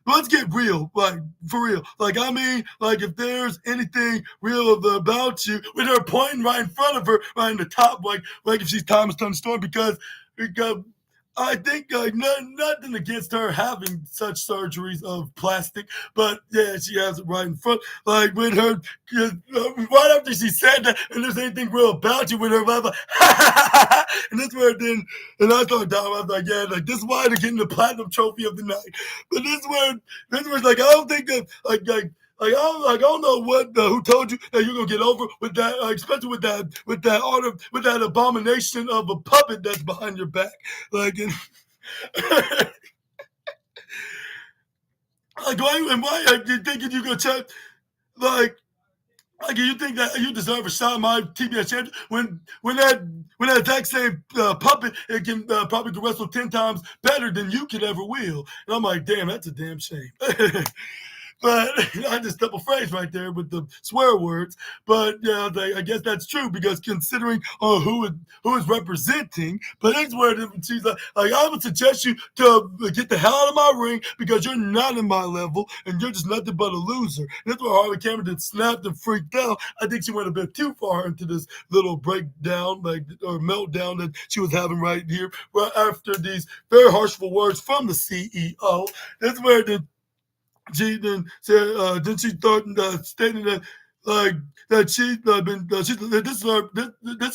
Let's get real, like, for real. Like, I mean, like, if there's anything real about you, with her pointing right in front of her, right in the top, like if she's Thomas Thunderstorm, because I think, like, nothing against her having such surgeries of plastic, but yeah, she has it right in front. Like, with her, right after she said that, and there's anything real about you, with her, like, and that's where then, and I started down. I was like, yeah, like, this is why they're getting the platinum trophy of the night. But this is where, like, I don't think that, I don't know what who told you that you're gonna get over with that, especially with that abomination of a puppet that's behind your back. Like, and, like why are you thinking you gonna check like? Like you think that you deserve a shot at my TBS champion when that exact same puppet it can probably can wrestle 10 times better than you could ever will, and I'm like, damn, that's a damn shame. But I just double phrase right there with the swear words. But yeah, I guess that's true because considering who is representing, but it's where she's like, I would suggest you to get the hell out of my ring because you're not in my level and you're just nothing but a loser. And that's where Harley Cameron did snapped and freaked out. I think she went a bit too far into this little breakdown, like or meltdown that she was having right here, right after these very harshful words from the CEO. That's where she then said, then she thought stating that like that she's been this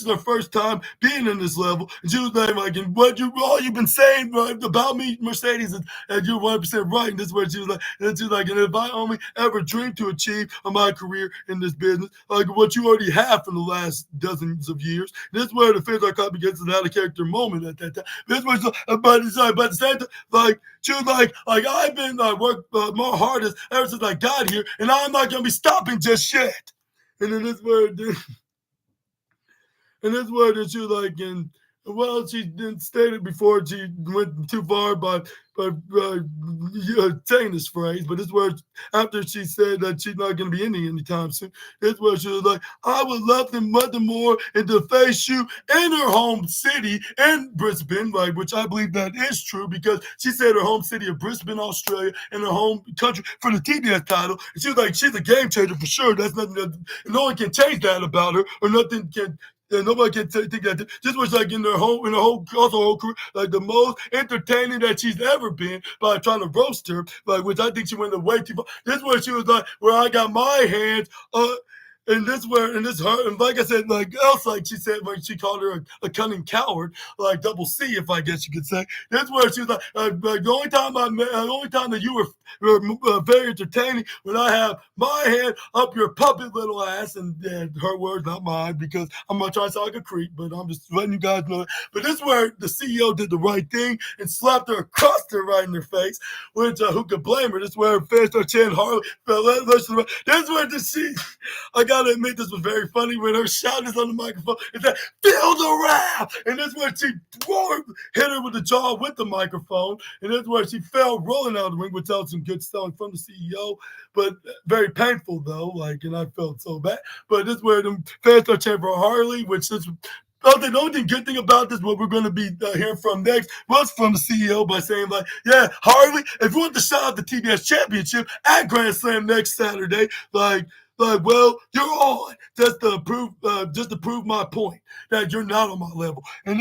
is her first time being in this level, and she was like, and what you all you've been saying right, about me, Mercedes, and you're 100% right. And this is what she was like, and she was like, and if I only ever dreamed to achieve on my career in this business, like what you already have for the last dozens of years, this is where the fans are caught against an out of character moment at that time. This was, but it's like, but at the same time, like she was like I've been worked my hardest ever since I got here, and I'm not gonna be stopping just yet. And then this word, and this word that she was like, and well, she didn't state it before she went too far by saying this phrase, but this word after she said that she's not going to be ending anytime soon. This word she was like, I would love nothing more and to face you in her home city in Brisbane, like which I believe that is true because she said her home city of Brisbane, Australia, and her home country for the TBS title. And she was like, she's a game changer for sure. That's nothing that no one can change that about her, or nothing can nobody can think that this was like in her whole career, like the most entertaining that she's ever been by trying to roast her, like which I think she went way too far. This where she was like, where I got my hands and this where and this her and like I said, like else like she said when she called her a cunning coward, like double C if I guess you could say. This where she was like the only time that you were very entertaining when I have my hand up your puppet little ass, and her words not mine because I'm not trying to sound like a creep, but I'm just letting you guys know. But this is where the CEO did the right thing and slapped her across her right in her face, which who could blame her? This is where fans start chanting Harley. This is where I gotta admit this was very funny when her shouting on the microphone and said, feel the wrath! And this is where she hit her with the jaw with the microphone, and this is where she fell rolling out of the ring, which was some good selling from the CEO, but very painful though, like, and I felt so bad. But this is where the fans start chanting for Harley, which is the only good thing about this, what we're going to be hearing from next, was from the CEO by saying, like, yeah, Harley, if you want to shot at the TBS Championship at Grand Slam next Saturday, well, you're on just to prove my point that you're not on my level. And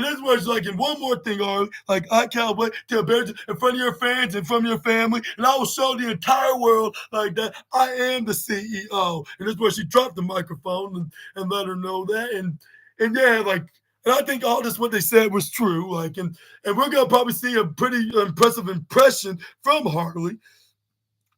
this was like, and one more thing, Harley, like I can't wait to appear in front of your fans and from your family, and I will show the entire world like that I am the CEO. And this is where she dropped the microphone and let her know that. And yeah, like, and I think all this what they said was true. Like, and we're gonna probably see a pretty impressive impression from Harley.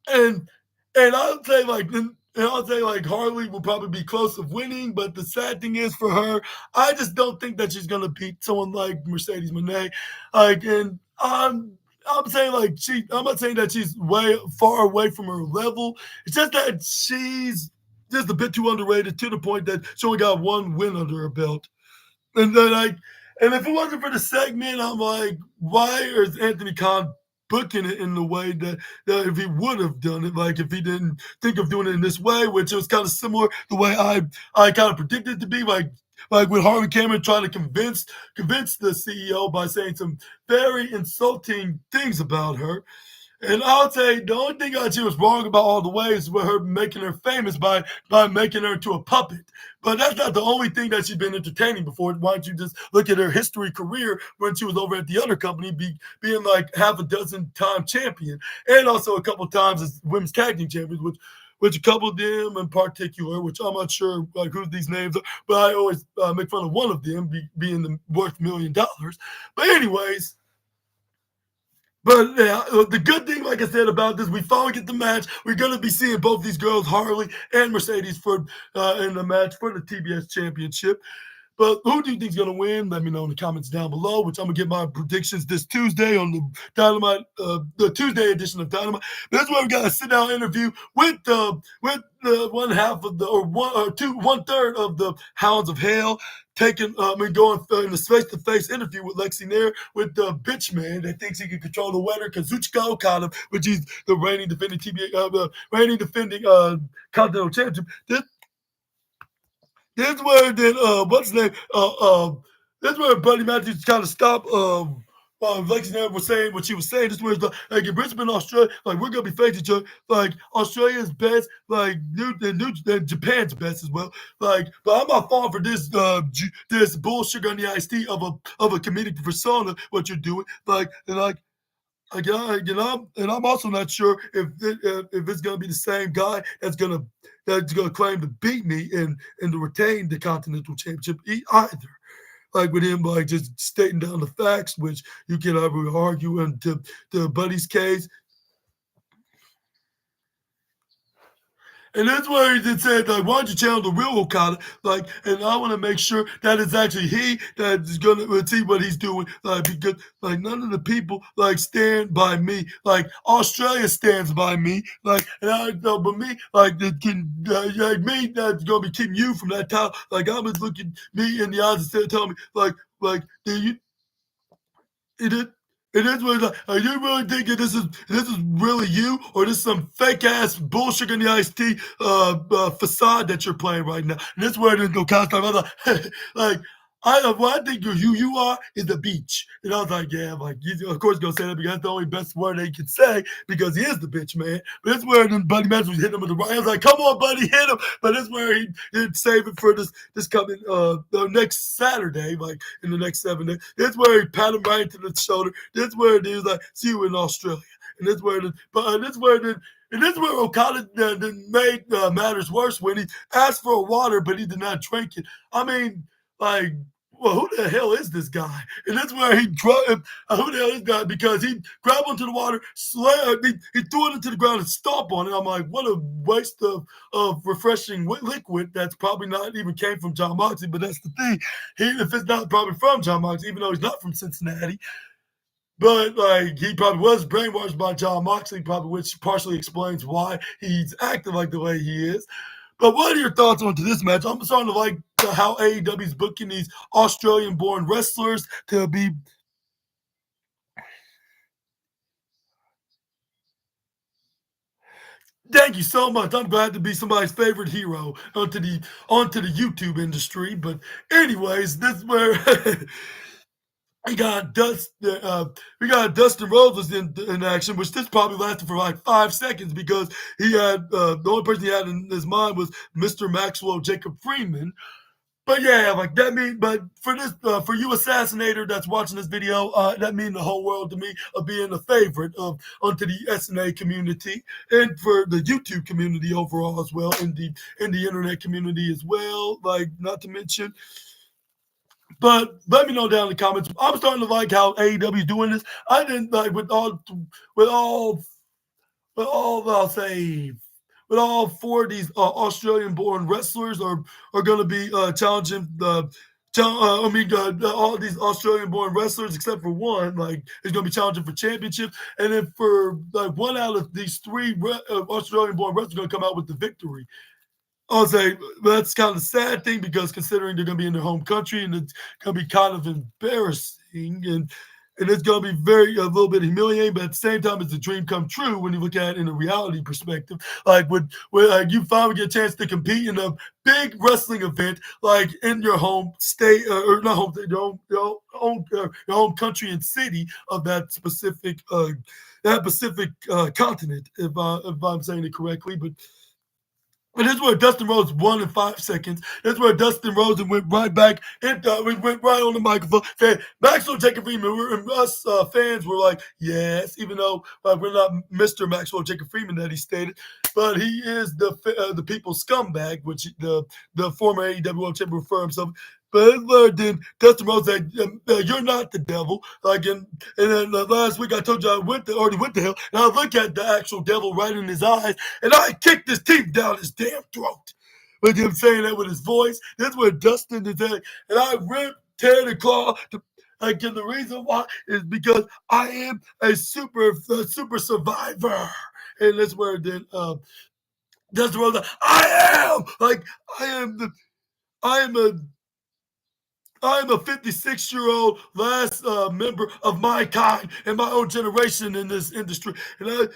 And I'll say like Harley will probably be close to winning, but the sad thing is for her, I just don't think that she's gonna beat someone like Mercedes Moné. Like, and I'm saying like I'm not saying that she's way far away from her level. It's just that she's just a bit too underrated to the point that she only got one win under her belt. And then and if it wasn't for the segment, I'm like, why is Anthony Khan booking it in the way that if he would have done it, like if he didn't think of doing it in this way, which was kind of similar the way I kind of predicted it to be, like with Harvey Cameron trying to convince the CEO by saying some very insulting things about her. And I would say the only thing that she was wrong about all the ways was her making her famous by making her into a puppet. But that's not the only thing that she's been entertaining before. Why don't you just look at her history career when she was over at the other company, being like half a dozen time champion, and also a couple times as women's tag team champions, which a couple of them in particular, which I'm not sure like who these names are, but I always make fun of one of them being worth $1 million. But anyways. But yeah, the good thing, like I said, about this, we finally get the match. We're going to be seeing both these girls, Harley and Mercedes, for in the match for the TBS Championship. But who do you think's gonna win? Let me know in the comments down below. Which I'm gonna get my predictions this Tuesday on the Dynamite, the Tuesday edition of Dynamite. That's where we got a sit down interview with the one half of the one third of the Hounds of Hell. Taking, going in the face-to-face interview with Lexi Nair with the bitch man that thinks he can control the weather, Kazuchika Okada, which is the reigning defending Continental Championship. This where then what's his name? This where Buddy Matthews kind of stopped. Lexi Nair was saying what she was saying. This where it's like in Brisbane, Australia, like we're gonna be facing each other. Like Australia's best, like and Japan's best as well. Like, but I'm not falling for this bullshit on the iced tea of a comedic persona. What you're doing, like, and like and I'm also not sure if it's gonna be the same guy that's gonna claim to beat me and to retain the Continental Championship either. Like with him, like just stating down the facts, which you can ever argue. And to Buddy's case, and that's where he just said, like, why don't you channel the real Okada? Like, and I want to make sure that it's actually he that's going to see what he's doing. Like, because, like, none of the people, like, stand by me. Like, Australia stands by me. Like, and I know, but me, like, like me, that's going to be keeping you from that title. Like, I'm just looking me in the eyes instead of telling me, like, do you, it is. It is what it's like. Are you really thinking this is really you, or this is some fake ass bullshit in the iced tea facade that you're playing right now? And this is where there's no contact. I was like, what I think you are is the beach. And I was like, yeah, I'm like, he's of course gonna say that because that's the only best word they can say because he is the bitch, man. But this is where then Buddy Matthews was hitting him with the right. I was like, come on, buddy, hit him. But this is where he'd save it for this coming next Saturday, like in the next 7 days. This is where he pat him right into the shoulder. This is where it is like, see you in Australia. And this is where and this is where Okada made matters worse when he asked for a water, but he did not drink it. I mean, like, well, who the hell is this guy? And that's where he drove. Who the hell is this guy? Because he grabbed onto the water, he threw it into the ground and stomped on it. I'm like, what a waste of refreshing liquid that's probably not even came from John Moxley. But that's the thing. If it's not probably from John Moxley, even though he's not from Cincinnati, but like he probably was brainwashed by John Moxley, probably, which partially explains why he's acting like the way he is. But what are your thoughts on to this match? I'm starting to like how AEW is booking these Australian-born wrestlers to be. Thank you so much. I'm glad to be somebody's favorite hero onto the YouTube industry. But anyways, this is where we got Dustin Rhodes was in action, which this probably lasted for like 5 seconds because he had the only person he had in his mind was Mr. Maxwell Jacob Freeman. But yeah, like that mean, but for this, for you assassinator that's watching this video, that means the whole world to me of being a favorite of onto the SNA community and for the YouTube community overall as well, and the internet community as well. Like not to mention. But let me know down in the comments. I'm starting to like how AEW is doing this. I didn't like with all I'll say with all four of these Australian-born wrestlers are going to be challenging all these Australian-born wrestlers except for one, like is going to be challenging for championship, and then for like one out of these three Australian-born wrestlers going to come out with the victory. I'll say that's kind of the sad thing because considering they're going to be in their home country and it's going to be kind of embarrassing and it's going to be a little bit humiliating, but at the same time, it's a dream come true when you look at it in a reality perspective. Like when you finally get a chance to compete in a big wrestling event, like in your home state or not home, your home country and city of that specific continent, if I'm saying it correctly, but. And that's where Dustin Rhodes won in 5 seconds. That's where Dustin Rhodes went right back and we went right on the microphone saying, Maxwell Jacob Freeman. And us fans were like, yes, even though we're not Mr. Maxwell Jacob Freeman that he stated, but he is the people's scumbag, which the former AEW World Champion referred himself. but then Dustin Rhodes said, "You're not the devil." Like, and then last week I told you I already went to hell, and I look at the actual devil right in his eyes, and I kicked his teeth down his damn throat. With him saying that with his voice, that's where Dustin is at, and I ripped, tear the claw. Again, the reason why is because I am a super survivor, and that's where then Dustin Rhodes, I am like I am the I am a I am a 56-year-old last member of my kind and my own generation in this industry. And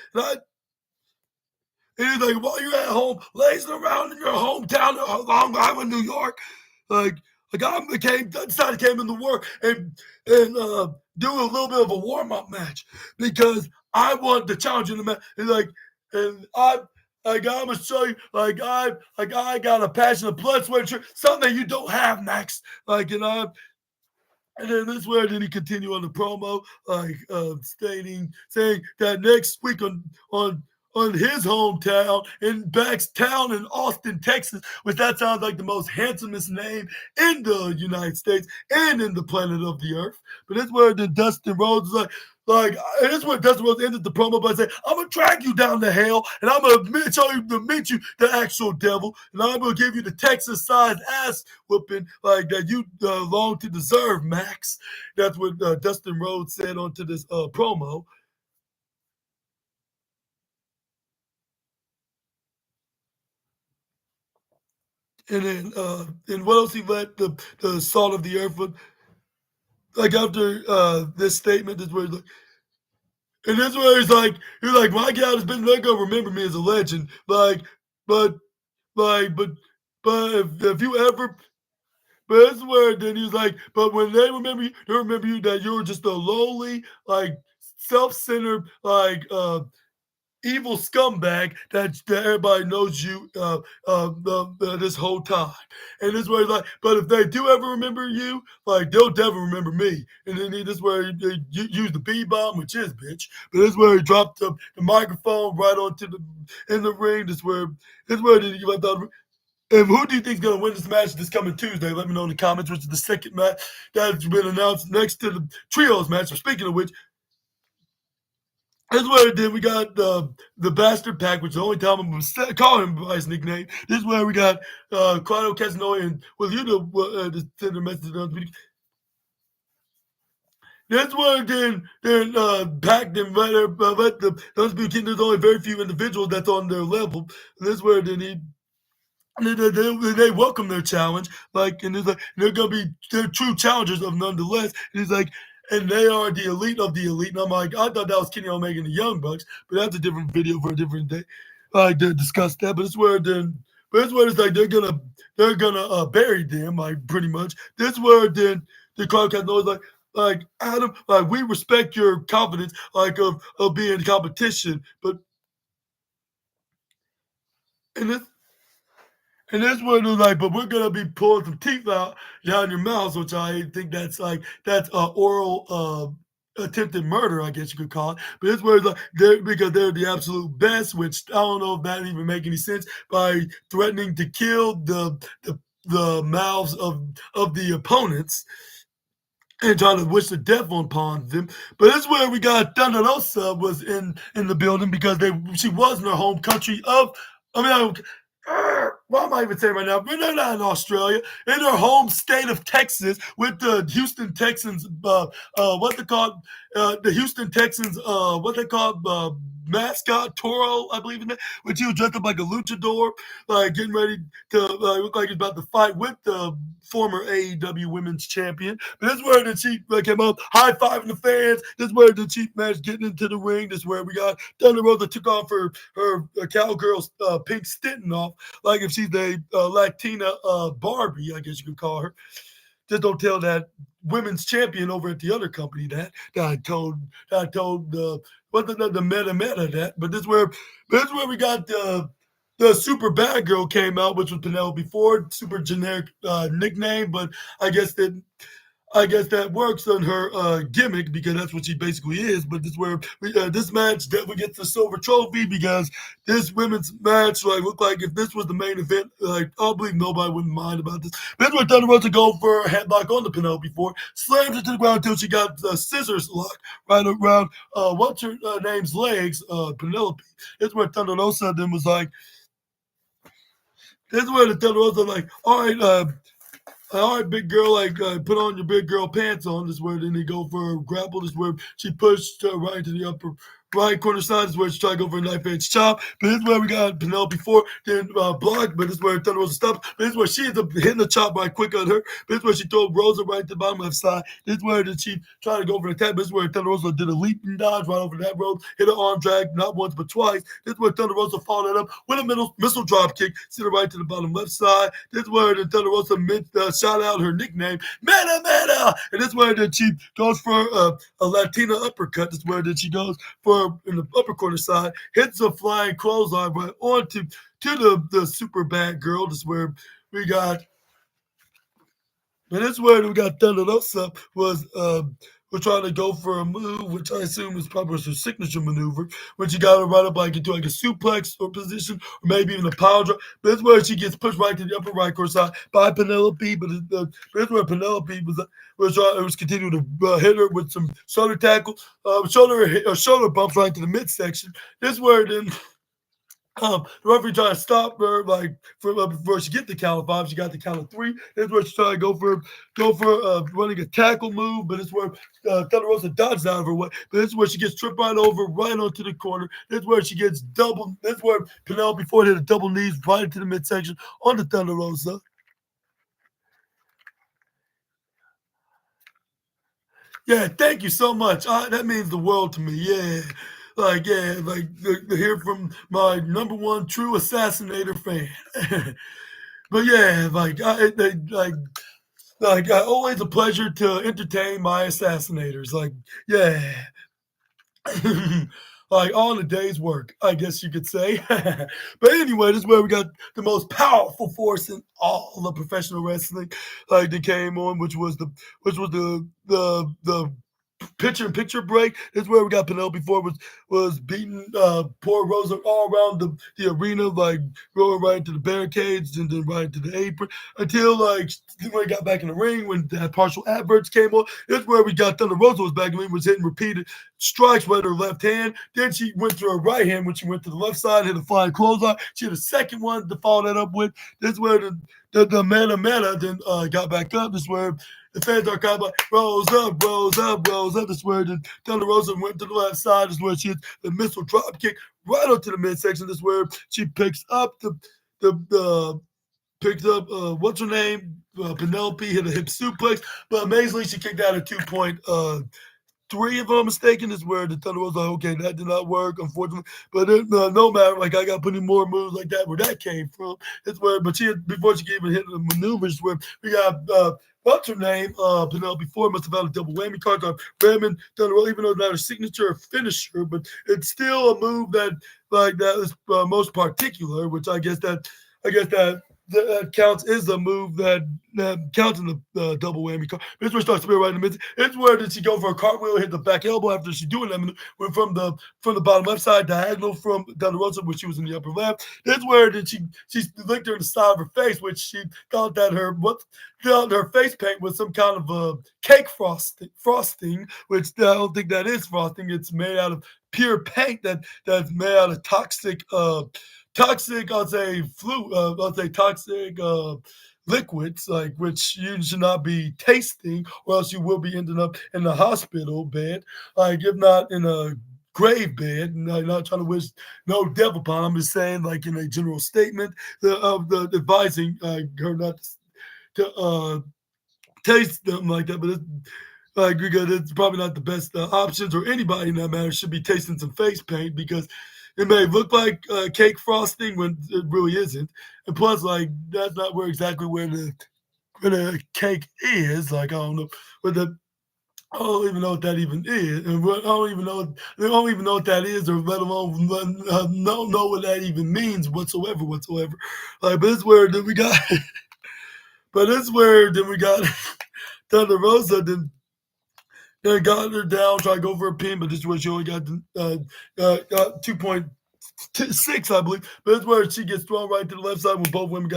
he's like, while you're at home, lazing around in your hometown of Long Island, New York, like, decided came into work and do a little bit of a warm up match because I wanted to challenge you in the match. And I'm gonna show you, I got a passion of blood, sweat, and something that you don't have, Max. And then this where then he continued on the promo, saying that next week on his hometown in Town in Austin, Texas, which that sounds like the most handsomest name in the United States and in the planet of the Earth. But that's where the Dustin Rhodes is and that's where Dustin Rhodes ended the promo by saying, "I'm gonna drag you down to hell, and I'm gonna show you to meet you the actual devil, and I'm gonna give you the Texas-sized ass whooping like that you long to deserve, Max." That's what Dustin Rhodes said onto this promo. And then and what else he let the salt of the earth with, like after this statement is where he's like, and this is where he's like, my God has been, they're gonna remember me as a legend. But like but if you ever, but this is where then he's like, but when they remember you that you're just a lowly, like self-centered, evil scumbag that everybody knows you this whole time. And this is where he's like, but if they do ever remember you, like they'll never remember me. And then this is where he used the B bomb, which is bitch. But this is where he dropped the microphone right onto in the ring. This is where he give up the. And who do you think is going to win this match this coming Tuesday? Let me know in the comments, which is the second match that's been announced next to the trios match. So speaking of which, this is where then we got the Bastard Pack, which is the only time I'm going to call him by his nickname. This is where we got Claudio Castagnoli and you to send a message on the. That's where Pack then let the Undisputed Kingdom. There's only very few individuals that's on their level. And this is where then he. They welcome their challenge, and it's like they're gonna be they're true challengers of nonetheless. And he's like, and they are the elite of the elite. And I'm like, I thought that was Kenny Omega and the Young Bucks, but that's a different video for a different day. To discuss that. But it's where it's like they're gonna bury them, like pretty much. This where then the crowd can know like Adam, like we respect your confidence, of being in competition, but and this. And that's what it was like, but we're gonna be pulling some teeth out down your mouth, which I think that's oral attempted murder, I guess you could call it. But it's where it's like because they're the absolute best, which I don't know if that even make any sense by threatening to kill the mouths of the opponents and trying to wish the devil upon them. But that's where we got Thunder Rosa was in the building because she was in her home country of. I mean, what am I even saying right now? But they're not in Australia. In their home state of Texas with the Houston Texans, what they call the Houston Texans, what they call mascot Toro, I believe in that, which he was dressed up like a luchador, getting ready to look like he's about to fight with the former AEW Women's Champion. But this is where the Chief came up, high fiving the fans. This is where the Chief match getting into the ring. This is where we got Thunder Rosa took off her cowgirl's pink stitching off, like if she's a Latina Barbie, I guess you could call her. Just don't tell that women's champion over at the other company that I told what the meta that. But this is where we got the super bad girl came out, which was Penelope Ford, super generic nickname, but I guess that I guess that works on her gimmick because that's what she basically is. But this is where this match definitely gets the silver trophy because this women's match like looked like if this was the main event, like I believe nobody wouldn't mind about this. This is where Thunder Rosa go for a headlock on the Penelope before, slams it to the ground until she got the scissors lock right around what's her name's legs, Penelope. This is where Thunder Rosa then was like, this is where the Thunder Rosa like, all right, big girl, like put on your big girl pants on. This is where then they go for a grapple. This is where she pushed right into the upper right corner side. This is where she tried to go for a knife edge chop. But this is where we got Penelope before, then blocked. But this is where Thunder Rosa stopped. But this is where she ends up hitting the chop right quick on her. But this is where she throws Rosa right to the bottom left side. This is where then she tried to go for the attack. But this is where Thunder Rosa did a leaping dodge right over that rope, hit an arm drag, not once but twice. This is where Thunder Rosa followed that up with a missile drop kick, sent her right to the bottom left side. This is where the Thunder Rosa shout out her nickname, Meta Meta. And this is where then she goes for a Latina uppercut. This is where then she goes for in the upper corner side, hits a flying clothesline right onto the super bad girl. This is where we got. And this is where we got Thunder Rosa was trying to go for a move, which I assume is probably her signature maneuver, when she got her right up like into like a suplex or position, or maybe even a power drop. But this is where she gets pushed right to the upper right corner side by Penelope. But this is where Penelope was continuing to hit her with some shoulder tackle, shoulder bumps right to the midsection. This is where then. The referee tried to stop her like before she get the count of 5. She got the count of 3. This is where she tried to go for running a tackle move, but it's where Thunder Rosa dodged out of her way. But this is where she gets tripped right over, right onto the corner. This is where she gets double. This is where Penelope Ford hit a double knees right into the midsection on the Thunder Rosa. Yeah, thank you so much. That means the world to me. Yeah. Like, to hear from my number one true assassinator fan. But yeah, always a pleasure to entertain my assassinators. Like, yeah. Like on a day's work, I guess you could say. But anyway, this is where we got the most powerful force in all of professional wrestling. Like they came on, which was the picture-in-picture break. This is where we got Penelope Ford was beating poor Rosa all around the arena, like going right into the barricades and then right into the apron until like when we got back in the ring when the partial adverts came on. This is where we got Thunder Rosa was back in the ring, was hitting repeated strikes with her left hand. Then she went to her right hand when she went to the left side, hit a flying clothesline. She had a second one to follow that up with. This is where the meta then got back up. This is where the fans are kind of like, rose up, rose up, rose up. This is where the Thunder Rosa went to the left side. This is where she hit the missile drop kick right onto the midsection. This is where she picks up what's her name? Penelope hit a hip suplex, but amazingly she kicked out a 2.3, if I'm mistaken. Is where the Thunder was like, okay, that did not work, unfortunately. But no matter, like I got plenty more moves like that where that came from. It's where, but before she even hit the maneuvers, where we got what's her name? Penelope Ford must have had a double whammy card on Raymond Thunder, even though it's not a signature or finisher, but it's still a move that is most particular, which I guess that counts as a move that counts in the double whammy card. This where she starts to spin right in the middle. It's where did she go for a cartwheel, hit the back elbow after she doing that maneuver, went from the bottom left side diagonal from down the road, where she was in the upper left. This where did she licked her in the side of her face, which she thought that her face paint was some kind of cake frosting, which I don't think that is frosting. It's made out of pure paint that's made out of toxic toxic liquids, like which you should not be tasting, or else you will be ending up in the hospital bed, like if not in a grave bed. And I'm not trying to wish no death upon. I'm just saying, like in a general statement, the advising her not to taste them like that, but it's like because it's probably not the best options, or anybody in that matter should be tasting some face paint because it may look like cake frosting when it really isn't, and plus, like that's not exactly where the cake is. Like I don't know, I don't even know what that even is, and I don't even know what that is, or let alone know what that even means whatsoever. Like, but it's where then we got, but it's where then we got Thunder Rosa then got her down, tried to go for a pin, but this is where she only got 2.6, I believe. But it's where she gets thrown right to the left side when both women we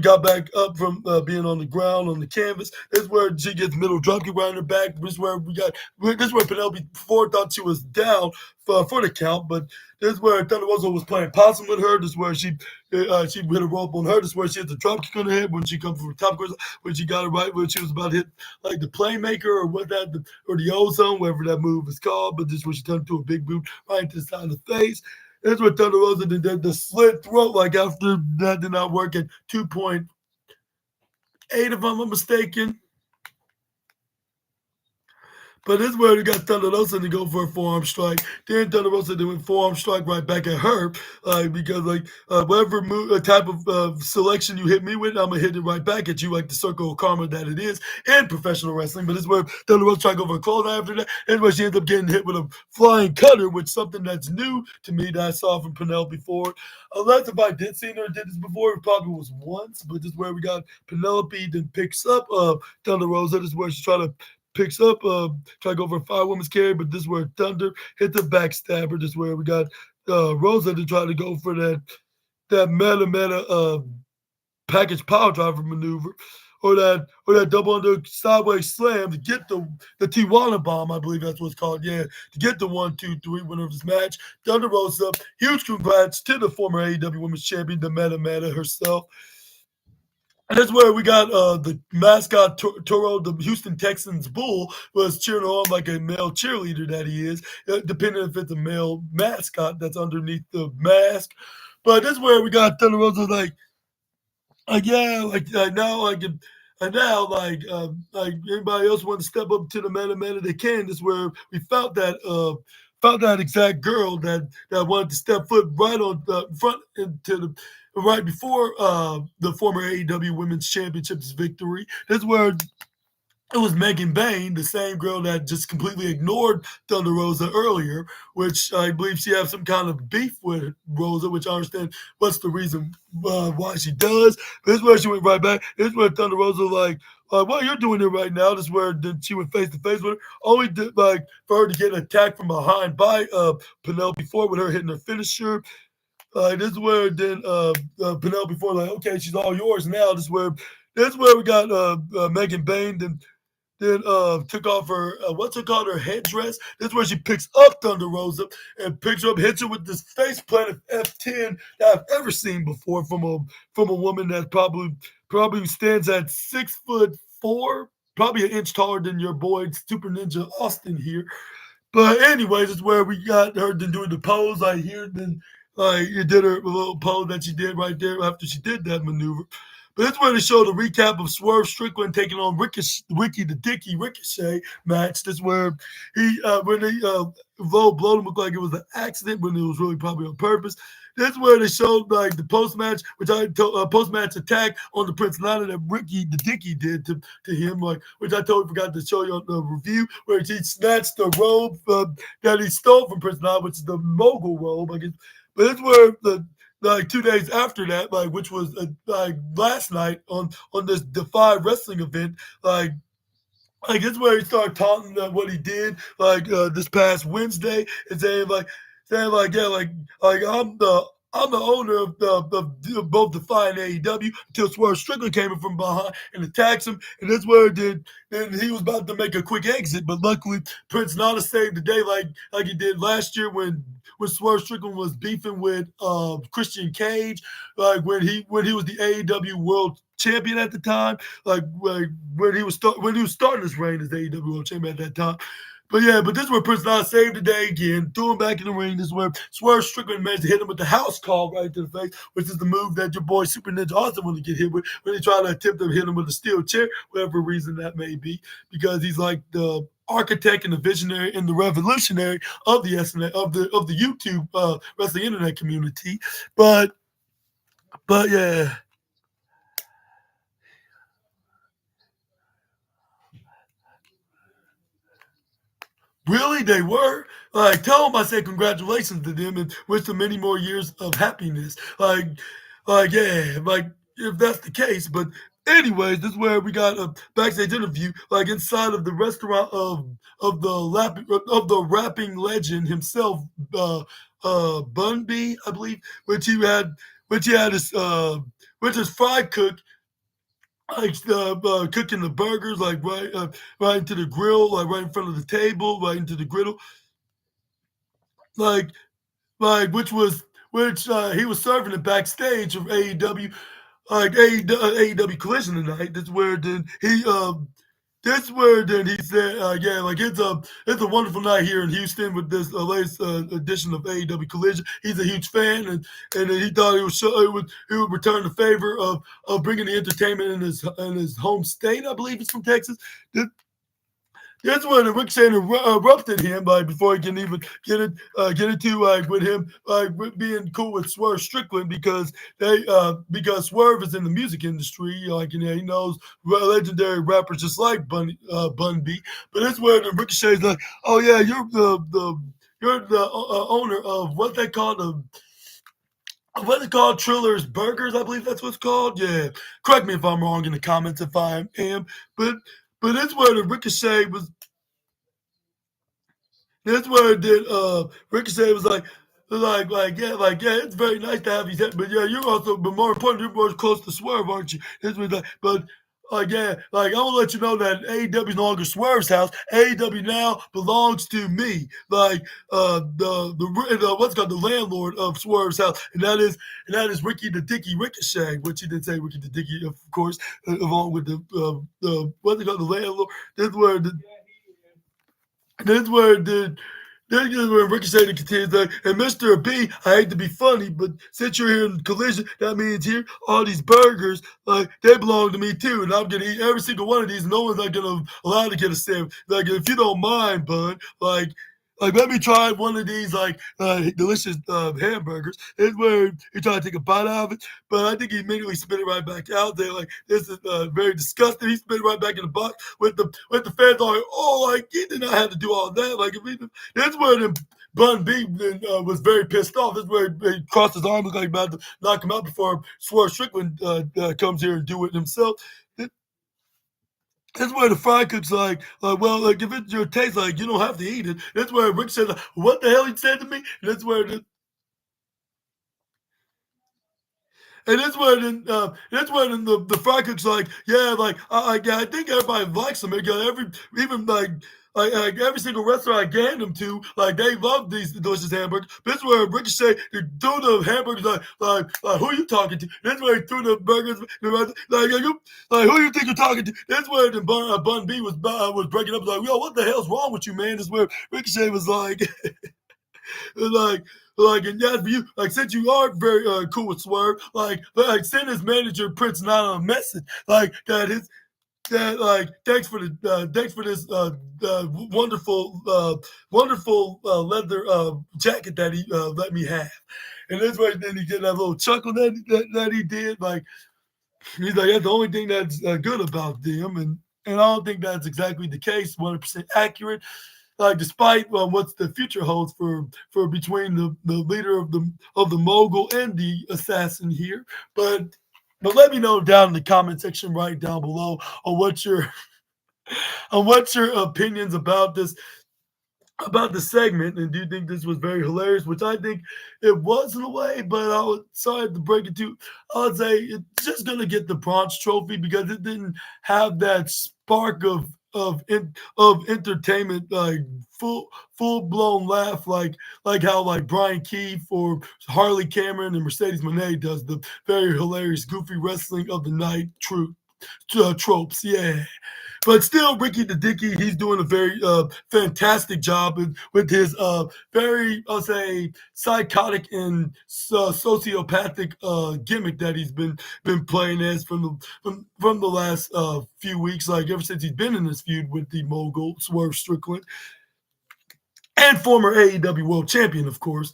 got back up from being on the ground on the canvas. This is where she gets middle dropkick right in her back. This is where Penelope before thought she was down for the count, but this is where Thunder Rosa was playing possum with her. This is where she hit a rope on her. This is where she hit the dropkick on her head when she comes from the top course, when she got it right when she was about to hit like the playmaker or or the ozone, whatever that move is called. But this is where she turned into a big boot right into the side of the face. That's what Thunder Rosa did the slit throat. Like after that did not work at 2.8, if I'm not mistaken. But this is where we got Thunder Rosa to go for a forearm strike. Then Thunder Rosa then went forearm strike right back at her. Because whatever type of selection you hit me with, I'm gonna hit it right back at you, like the circle of karma that it is in professional wrestling. But this is where Thunder Rosa tried to go for a clothesline after that, and where she ends up getting hit with a flying cutter, which is something that's new to me that I saw from Penelope before. Unless if I did see her did this before, it probably was once. But this is where we got Penelope then picks up Thunder Rosa. This is where she's trying to picks up, try to go for a 5 women's carry, but this is where Thunder hit the backstabber. This is where we got Rosa to try to go for that meta package power driver maneuver, or that double under sideways slam to get the Tijuana bomb, I believe that's what it's called. Yeah, to get the 1-2-3 winner of this match. Thunder Rosa, huge congrats to the former AEW Women's Champion, the Meta herself. And that's where we got the mascot Toro, the Houston Texans bull, was cheering on like a male cheerleader that he is, depending if it's a male mascot that's underneath the mask. But that's where we got Thunder Rosa yeah, like anybody else want to step up to the meta they can. That's where we found that exact girl that wanted to step foot right on front into the right before the former AEW Women's Championships victory. That's where it was Megan Bain, the same girl that just completely ignored Thunder Rosa earlier, which I believe she has some kind of beef with Rosa, which I understand what's the reason why she does. But this is where she went right back. This is where Thunder Rosa well, you're doing it right now. This is where then she went face to face with her. Only for her to get attacked from behind by Penelope Ford with her hitting her finisher. This is where then Penelope Ford okay, she's all yours now. This is where we got Megan Bain then took off her what's it called, her headdress. This is where she picks up Thunder Rosa and picks her up, hits her with this face plant of F10 that I've ever seen before from a woman that probably stands at 6'4", probably an inch taller than your boy Super Ninja Austin here. But anyways, it's where we got her then doing the pose. I hear then you did her little pose that she did right there after she did that maneuver. But that's where they showed a recap of Swerve Strickland taking on Ricky the Dicky Ricochet match. That's where when they blowed him, looked like it was an accident, when it was really probably on purpose. That's where they showed like the post-match, post-match attack on the Prince Nana that Ricky the Dicky did to him, which I totally forgot to show you on the review, where he snatched the robe that he stole from Prince Nana, which is the mogul robe, I guess. But that's where 2 days after that, which was last night on this Defy Wrestling event, this is where he started taunting what he did this past Wednesday, and saying I'm the owner of both Defy and AEW, until Swerve Strickland came in from behind and attacks him, and that's where then he was about to make a quick exit, but luckily Prince Nana saved the day like he did last year when Swerve Strickland was beefing with Christian Cage, when he was the AEW World Champion at the time, when he was starting his reign as AEW World Champion at that time. But this is where Prince Nana saved the day again, threw him back in the ring. This is where Swerve Strickland managed to hit him with the house call right to the face, which is the move that your boy Super Ninja also wanted to get hit with when he tried to attempt to hit him with a steel chair, whatever reason that may be, because he's like the architect and the visionary and the revolutionary of the SNA, of the YouTube wrestling internet community. But yeah. Really, they were. Tell them I said congratulations to them and wish them many more years of happiness. Yeah, if that's the case. But anyways, this is where we got a backstage interview, like inside of the restaurant of the rapping legend himself, Bun B, I believe, which he had his which is fry cook, like cooking the burgers, like right into the grill, like right in front of the table, right into the griddle, like which he was serving it backstage of AEW, like AEW Collision tonight. That's where then he said, yeah, like it's a wonderful night here in Houston with this latest edition of AEW Collision. He's a huge fan, and he thought he would return the favor of bringing the entertainment in his home state. I believe he's from Texas. That's when Ricochet erupted him, like before he can even get into like with him with being cool with Swerve Strickland, because Swerve is in the music industry, like, and he knows legendary rappers just like Bun B. But that's where the Ricochet's like, oh yeah, you're the owner of what they call Triller's Burgers, I believe that's what's called. Yeah, correct me if I'm wrong in the comments if I am, but that's where the Ricochet was. That's where it did. Ricochet was like, yeah, it's very nice to have you, but yeah, you're also, but more important, you're more close to Swerve, aren't you? This was like, but yeah, like I want to let you know that AEW is no longer Swerve's house. AEW now belongs to me, like the what's called the landlord of Swerve's house, and that is Ricky the Dicky Ricochet, which he did say Ricky the Dicky, of course, along with the what's it called the landlord. That's where the that's where the that's where Ricochet continues like, and Mr. B, I hate to be funny, but since you're here in Collision, that means here all these burgers, like they belong to me too, and I'm gonna eat every single one of these. No one's not gonna allow to get a sandwich. Like if you don't mind, bud, like let me try one of these like delicious hamburgers. It's where he tried to take a bite out of it, but I think he immediately spit it right back out there. Like this is very disgusting. He spit it right back in the box with the fans all like, oh, like he did not have to do all that. Like if he, that's where the Bun B was very pissed off. That's where he crossed his arms like about to knock him out before Swerve Strickland comes here and do it himself. That's where the fry cook's like, well, like if it's your taste, like you don't have to eat it. That's where Rick said, like, what the hell he said to me. And that's where the fry cook's like, yeah, yeah, I think everybody likes them. Even like every single restaurant I gave them to, like they love these delicious hamburgers. But that's where Ricochet threw the hamburgers like who are you talking to? That's where he threw the burgers like who you think you're talking to? That's where the Bun B was breaking up like, yo, what the hell's wrong with you, man? That's where Ricochet was like like and yeah, for you, like since you are very cool with Swerve, like send his manager Prince Nana a message like thanks for this wonderful leather jacket that he let me have, and that's why then he did that little chuckle that he did. Like he's like, that's the only thing that's good about them, and I don't think that's exactly the case, 100% accurate. Like despite what the future holds for between the leader of the mogul and the assassin here, but let me know down in the comment section right down below on what your opinions about the segment, and do you think this was very hilarious? Which I think it was in a way, but I was sorry to break it to. I would say it's just gonna get the bronze trophy because it didn't have that spark of entertainment, like full blown laugh, like how like Brian Keefe or Harley Cameron and Mercedes Moné does the very hilarious goofy wrestling of the night tropes. Yeah. But still, Ricky the Dicky, he's doing a very fantastic job with his very, I'll say, psychotic and sociopathic gimmick that he's been playing as from the last few weeks, like ever since he's been in this feud with the mogul Swerve Strickland and former AEW World Champion, of course.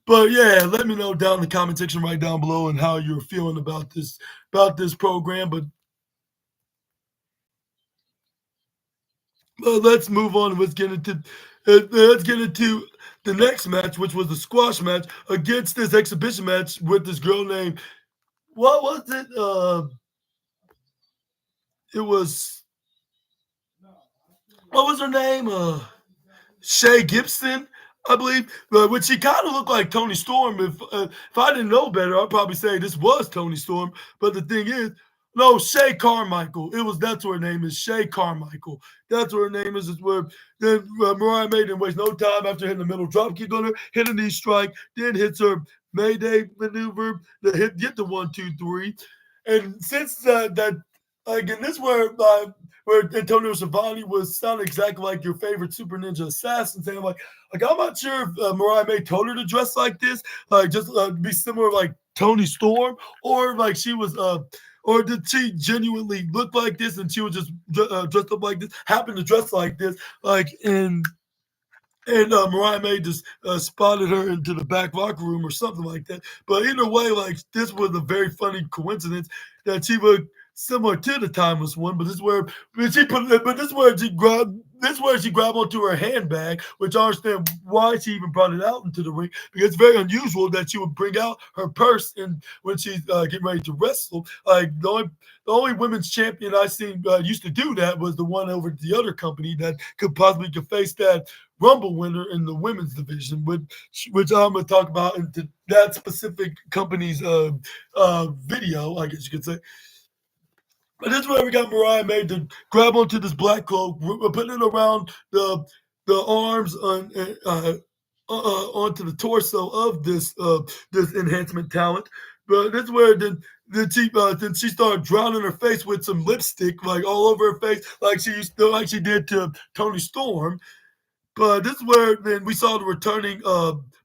But yeah, let me know down in the comment section right down below and how you're feeling about this program. But let's move on. Let's get into the next match, which was the squash match against this exhibition match with this girl named what was it? it was what was her name? Shay Gibson, I believe, which she kind of looked like Tony Storm. If I didn't know better, I'd probably say this was Tony Storm. But the thing is, no, Shay Carmichael. That's what her name is, Shay Carmichael. That's what her name is. Is where then Mariah May didn't waste no time after hitting the middle drop kick on her, hit a knee strike, then hits her Mayday maneuver, get the 1, 2, 3, and since that again, this where Antonio Schiavone was sounding exactly like your favorite Super Ninja assassin, saying like I'm not sure if Mariah May told her to dress like this, like just be similar like Tony Storm, or like she was or did she genuinely look like this and she was just dressed up like this, happened to dress like this, like in and Mariah May just spotted her into the back locker room or something like that. But either way, like this was a very funny coincidence that she looked similar to the timeless one. But this is where this is where she grabbed onto her handbag, which I understand why she even brought it out into the ring because it's very unusual that she would bring out her purse and when she's getting ready to wrestle. Like the only women's champion I seen used to do that was the one over at the other company that could face that Rumble winner in the women's division, which I'm going to talk about into that specific company's video, I guess you could say. But this is where we got Mariah May to grab onto this black cloak, putting it around the arms onto the torso of this enhancement talent. But this is where then she started drowning her face with some lipstick like all over her face, like she did to Tony Storm. But this is where then we saw the returning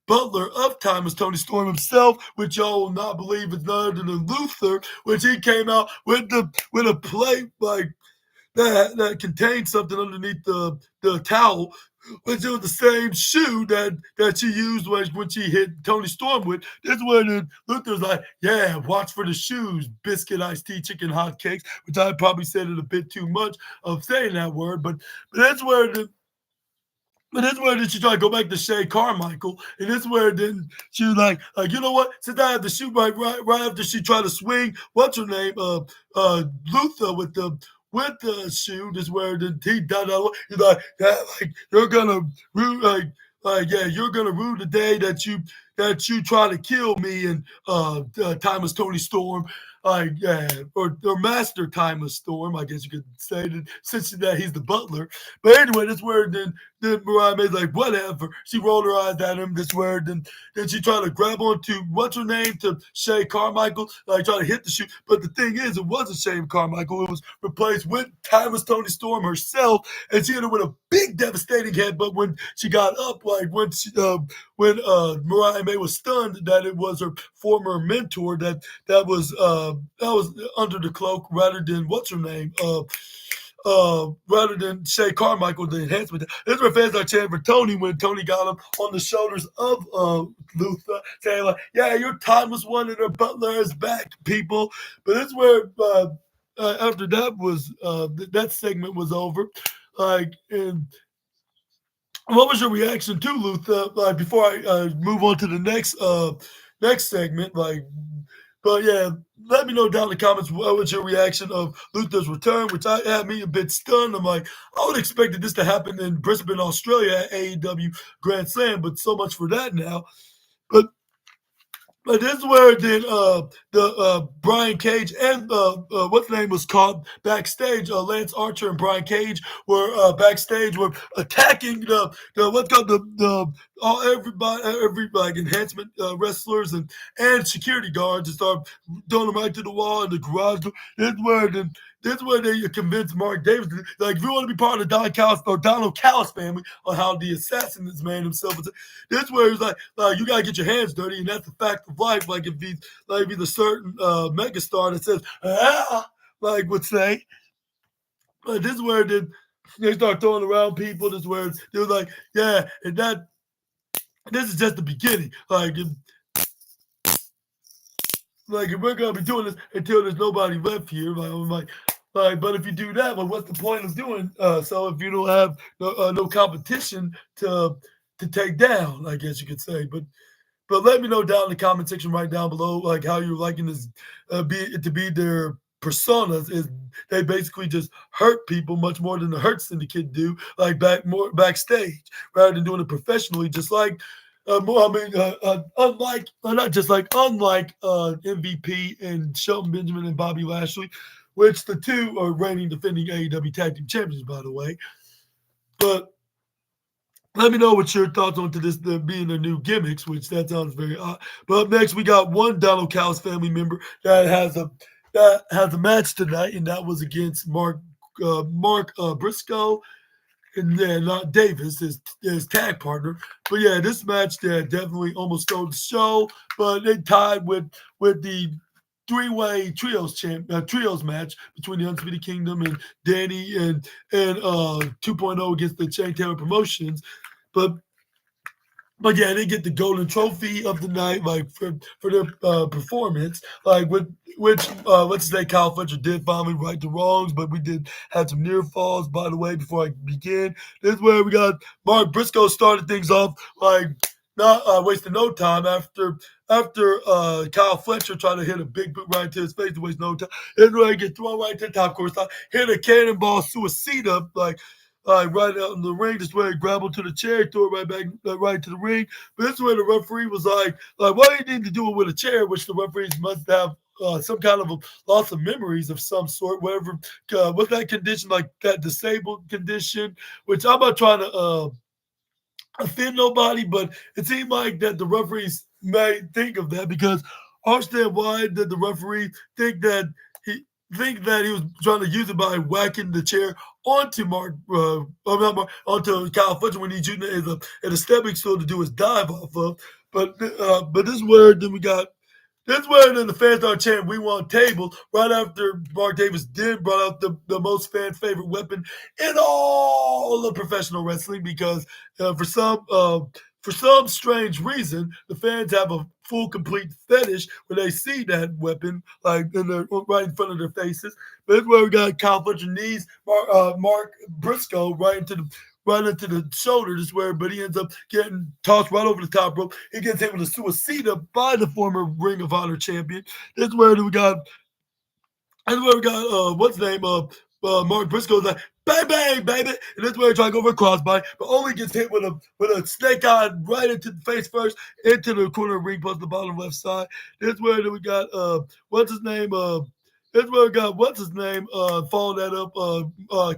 butler of time as Tony Storm himself, which y'all will not believe is none other than Luther, which he came out with a plate like that contained something underneath the towel, which it was the same shoe that she used when she hit Tony Storm with. This is where then Luther's like, yeah, watch for the shoes, biscuit, iced tea, chicken, hot cakes, which I probably said it a bit too much of saying that word, but that's where the but that's where then she tried to go back to Shay Carmichael, and this where then she was like you know what? Since I have to shoot right after she tried to swing, what's her name? Luther with the shoe. This where then he done that. He's like, yeah, like you're gonna ruin yeah, you're gonna ruin the day that you try to kill me and Timeless Tony Storm. Like yeah, or Master Timeless Storm, I guess you could say that since that he's the butler. But anyway, this where then Mariah May's like, whatever. She rolled her eyes at him. This word, then she tried to grab onto what's her name to Shay Carmichael, like trying to hit the shoe. But the thing is, it wasn't Shay Carmichael. It was replaced with Timeless Tony Storm herself, and she hit her with a big, devastating headbutt when she got up. Like when Mariah May was stunned that it was her former mentor that was under the cloak rather than what's her name rather than Shay Carmichael, the enhancement. This is where fans are chanting for Tony when Tony got him on the shoulders of Luther, saying like, "Yeah, your time was won and her butler is back, people." But this is where after that segment was over, like and what was your reaction to Luther? Like before I move on to the next segment, like, but yeah, let me know down in the comments what was your reaction of Luther's return, which I had me a bit stunned. I'm like, I would have expected this to happen in Brisbane, Australia at AEW Grand Slam, but so much for that now. But but this is where then the Brian Cage and what's the name was called backstage. Lance Archer and Brian Cage were backstage, were attacking the what's called the all every like enhancement wrestlers and security guards and start throwing them right to the wall in the garage. This is where then. This is where they convinced Mark Davis, like, if you want to be part of Don Callis or Donald Callis family, on how the assassin is man himself. This is where he's like, you gotta get your hands dirty, and that's the fact of life. Like if he's a certain megastar that says like would say. But this is where they start throwing around people. This is where they was like, yeah, and this is just the beginning. If we're gonna be doing this until there's nobody left here, I'm like, but if you do that, well, what's the point of doing? So if you don't have no competition to take down, I guess you could say. But let me know down in the comment section right down below, like how you're liking this to be their personas is they basically just hurt people much more than the Hurt Syndicate do, like more backstage, rather than doing it professionally, just like. Unlike not just like unlike MVP and Shelton Benjamin and Bobby Lashley, which the two are reigning defending AEW Tag Team Champions, by the way. But let me know what your thoughts on to this being the new gimmicks, which that sounds very odd. But up next, we got one Donald Cow's family member that has a match tonight, and that was against Mark Briscoe and then not Davis, his tag partner. But yeah, this match definitely almost stole the show, but it tied with the three-way trios match between the Undisputed Kingdom and Danny and 2.0 against the Chain Taylor Promotions. But yeah, they get the golden trophy of the night, like for their performance, like which let's say Kyle Fletcher did finally right the wrongs, but we did have some near falls. By the way, before I begin, this is where we got Mark Briscoe started things off like not wasting no time after Kyle Fletcher tried to hit a big boot right to his face to waste no time. This is where he get thrown right to the top course, hit a cannonball suicida right out in the ring. This way, grab onto the chair, throw it right back, right to the ring. But this way, the referee was like, why do you need to do it with a chair? Which the referees must have some kind of a loss of memories of some sort, whatever. What's that condition, like that disabled condition? Which I'm not trying to offend nobody, but it seemed like that the referees may think of that because I understand why did the referee think that he was trying to use it by whacking the chair onto onto Kyle Fletcher when he's using it as a stepping stool to do his dive off of. But this is where then we got this is where then the fans started chanting, "We want tables," right after Mark Davis did brought out the most fan favorite weapon in all of professional wrestling because for some strange reason, the fans have a full, complete fetish when they see that weapon, like right in front of their faces. But that's where we got Kyle Fletcher knees Mark Briscoe right into the shoulder. This is where, but he ends up getting tossed right over the top rope. He gets hit with a suicida by the former Ring of Honor champion. This is where we got what's the name of Mark Briscoe's like, bang bang baby, and that's where he tries to go for a crossbody, but only gets hit with a snake eye right into the face first, into the corner of the ring post, the bottom left side. This is where we got what's his name following that up.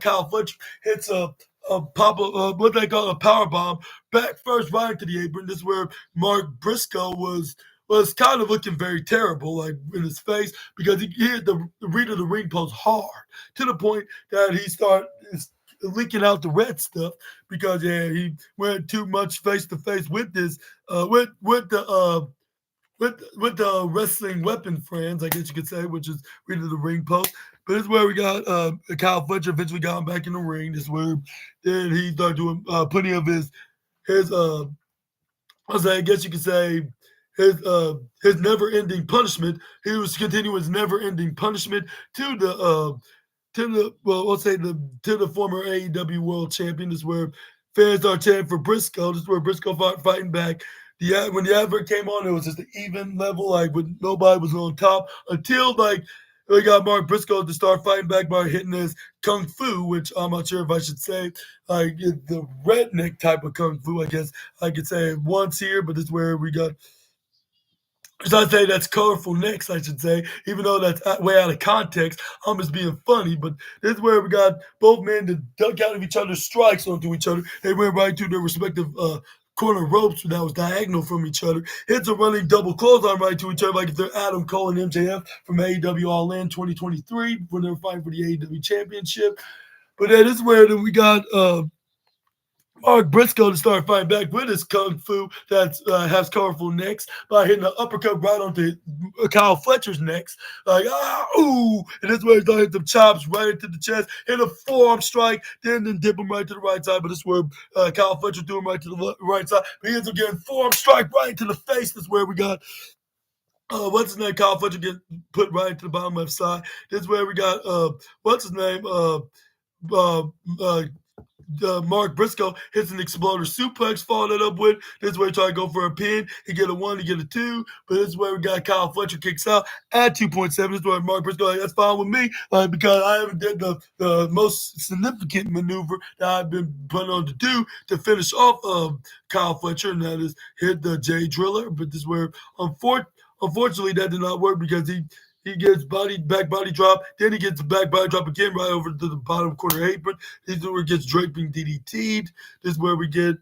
Kyle Fletcher hits what they call a power bomb back first right into the apron. This is where Mark Briscoe was kind of looking very terrible, like in his face, because he hit the read of the ring post hard to the point that he started leaking out the red stuff because he went too much face to face with this with the wrestling weapon friends, I guess you could say, which is read of the ring post. But this is where we got Kyle Fletcher eventually got him back in the ring. This is where then he started doing plenty of his I guess you could say his never-ending punishment. He was continuing his never-ending punishment to the former AEW World Champion. This is where fans are chanting for Briscoe. This is where Briscoe fighting back. When the advert came on, it was just an even level, like when nobody was on top until like we got Mark Briscoe to start fighting back by hitting his kung fu, which I'm not sure if I should say like the redneck type of kung fu. I guess I could say it once here, but this is where we got. So I'd say that's colorful next, I should say, even though that's way out of context. I'm just being funny, but this is where we got both men to duck out of each other's strikes onto each other. They went right to their respective corner ropes that was diagonal from each other. Hits a running double clothesline right to each other, like if they're Adam Cole and MJF from AEW All In 2023 when they were fighting for the AEW Championship. But then this is where then we got Mark Briscoe to start fighting back with his kung fu that has colorful necks by hitting an uppercut right onto Kyle Fletcher's necks. Like, ooh. And this way he's going to hit the chops right into the chest, hit a forearm strike, then dip him right to the right side. But this is where Kyle Fletcher threw him right to the right side. But he ends up getting forearm strike right into the face. This is where we got what's his name? Kyle Fletcher get put right into the bottom left side. This is where we got what's his name? Mark Briscoe hits an exploder suplex, followed it up with this is where he try to go for a pin. He get a 1, he get a 2, but this is where we got Kyle Fletcher kicks out at 2.7. This is where Mark Briscoe like, that's fine with me because I haven't did the most significant maneuver that I've been put on to do to finish off Kyle Fletcher, and that is hit the J Driller. But this is where unfortunately that did not work because he gets back body drop, then he gets the back body drop again right over to the bottom corner apron. This is where he gets draping DDT'd. This is where we get.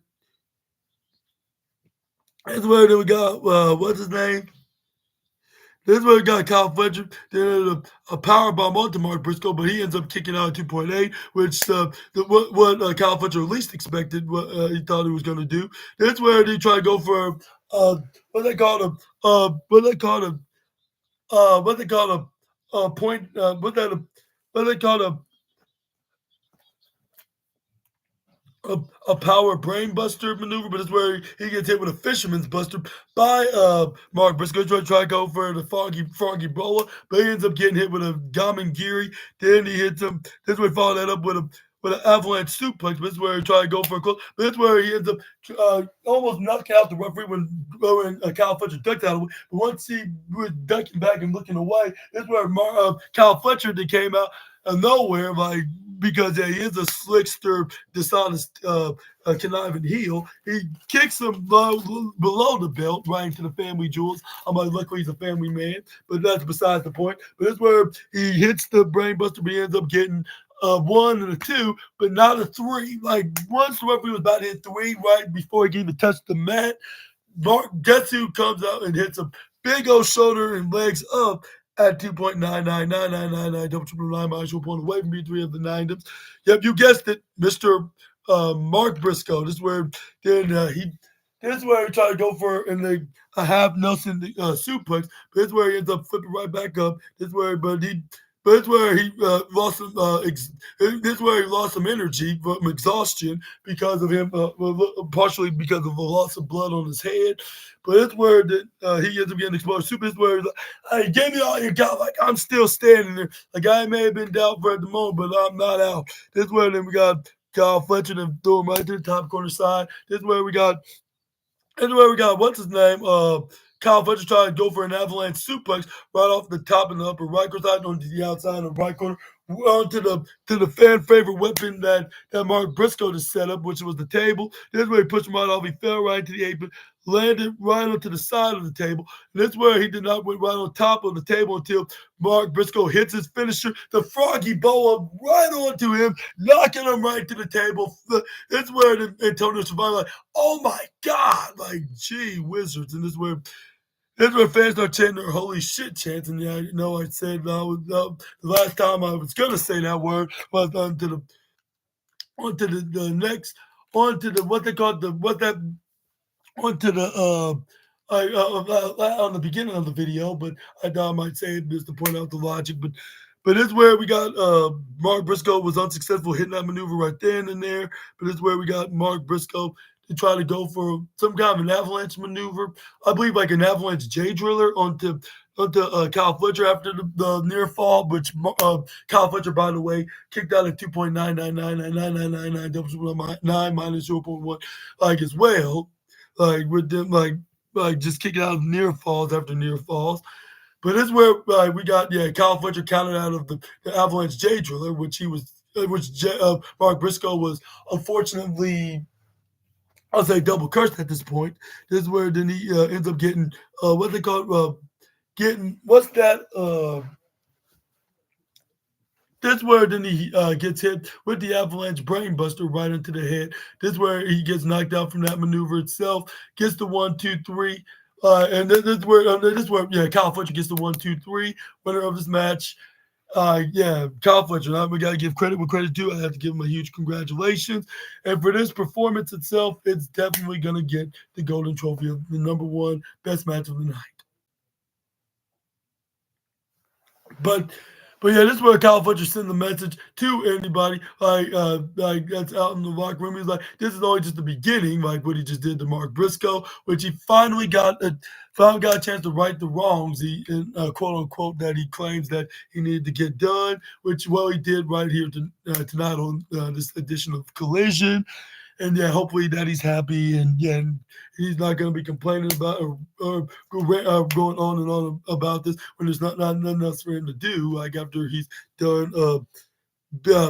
This is where we got what's his name? This is where we got Kyle Fletcher. Then a power bomb onto Mark Briscoe, but he ends up kicking out at 2.8, which what Kyle Fletcher least expected. What he thought he was going to do. That's where they try to go for what they call him. What they call him. What they call a point. What they call a power brain buster maneuver, but it's where he gets hit with a fisherman's buster by Mark Briscoe. Try to go for the froggy bowler, but he ends up getting hit with a Gamengiri. Then he hits him. This way, follow that up with an avalanche suplex. But this is where he tried to go for a close. But this is where he ends up almost knocking out the referee when Kyle Fletcher ducked out of it. But once he was ducking back and looking away, this is where Kyle Fletcher that came out of nowhere, like because he is a slickster, dishonest, conniving heel. He kicks him below the belt, right into the family jewels. I'm like, luckily he's a family man, but that's besides the point. But that's where he hits the brainbuster, but he ends up getting a 1 and a 2, but not a 3. Like once the referee was about to hit 3, right before he even touched the mat, guess who comes out and hits a big old shoulder and legs up at 2.99999 double triple nine minus 1 point away from B3 of the 9. Yep, you guessed it, Mr. Mark Briscoe. This is where then this is where he tried to go for in the a half Nelson suplex. But this is where he ends up flipping right back up. This is where but it's where he lost some. This is where he lost some energy from exhaustion because of him, partially because of the loss of blood on his head. But it's where he ends up getting exposed. Super is where he's like, "Hey, give me all you got." Like I'm still standing there. Like I may have been down for at the moment, but I'm not out. This is where then we got Kyle Fletcher and threw him right to the top corner side. This is where we got. Anyway, we got what's his name? Kyle Fletcher trying to go for an avalanche suplex right off the top in the upper right corner side onto the outside of the right corner, onto the fan favorite weapon that Mark Briscoe just set up, which was the table. This way he pushed him right off. He fell right into the apron, landed right onto the side of the table. And this where he did not went right on top of the table until Mark Briscoe hits his finisher, the froggy boa, right onto him, knocking him right to the table. That's where Antonio Survivor like, oh my God, like gee wizards, and this is where fans start chanting their holy shit chants. And yeah, I said the last time I was gonna say that word was onto the next onto the what they call the what that onto the on the beginning of the video, but I thought I might say it just to point out the logic. But it's where we got Mark Briscoe was unsuccessful hitting that maneuver right then and there. But it's where we got Mark Briscoe to try to go for some kind of an avalanche maneuver. I believe like an avalanche J Driller onto Kyle Fletcher after the near fall, which Kyle Fletcher, by the way, kicked out at 2.9999999 double 9 minus 0.1, like as well. Like with them, like just kicking out of near falls after near falls. But this is where we got Kyle Fletcher counted out of the Avalanche J Driller, which Mark Briscoe was unfortunately, I'll say, double cursed at this point. This is where then he ends up getting what they call getting what's that This is where then he gets hit with the Avalanche Brainbuster right into the head. This is where he gets knocked out from that maneuver itself. Gets the 1, 2, 3, and this is where Kyle Fletcher gets the 1, 2, 3. Winner of this match. Kyle Fletcher. Now we gotta give credit where credit due. I have to give him a huge congratulations. And for this performance itself, it's definitely gonna get the golden trophy of the #1 best match of the night. But But yeah, this is where Kyle Fletcher sent the message to anybody like that's out in the locker room. He's like, this is only just the beginning, like what he just did to Mark Briscoe, which he finally got a chance to right the wrongs he quote unquote that he claims that he needed to get done, which well he did right here tonight on this edition of Collision. And yeah, hopefully that he's happy, and yeah, and he's not going to be complaining about going on and on about this when there's not nothing else for him to do. Like after he's done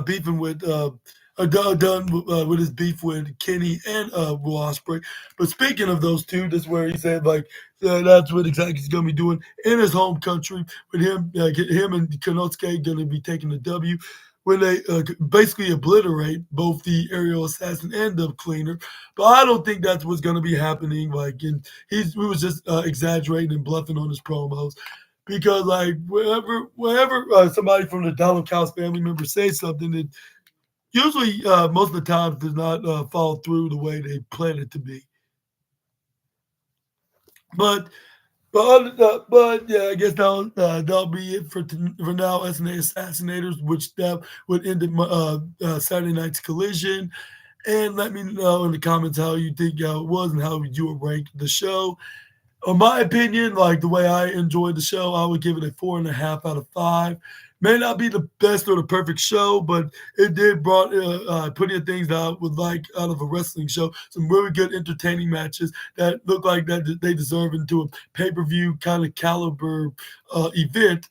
beefing with done with his beef with Kenny and Will Ospreay. But speaking of those two, that's where he said like that's what exactly he's going to be doing in his home country with him and Konosuke going to be taking the W when they basically obliterate both the aerial assassin and the cleaner. But I don't think that's what's going to be happening. Like, and he was just exaggerating and bluffing on his promos. Because like whenever somebody from the Donald Cows family member says something, it usually most of the time does not follow through the way they plan it to be. But but yeah, I guess that'll be it for now. SNA Assassinators, which that would end Saturday night's Collision. And let me know in the comments how you think it was and how you would rank the show. In my opinion, like the way I enjoyed the show, I would give it a 4.5 out of 5. May not be the best or the perfect show, but it did brought plenty of things that I would like out of a wrestling show. Some really good, entertaining matches that look like that they deserve into a pay-per-view kind of caliber event,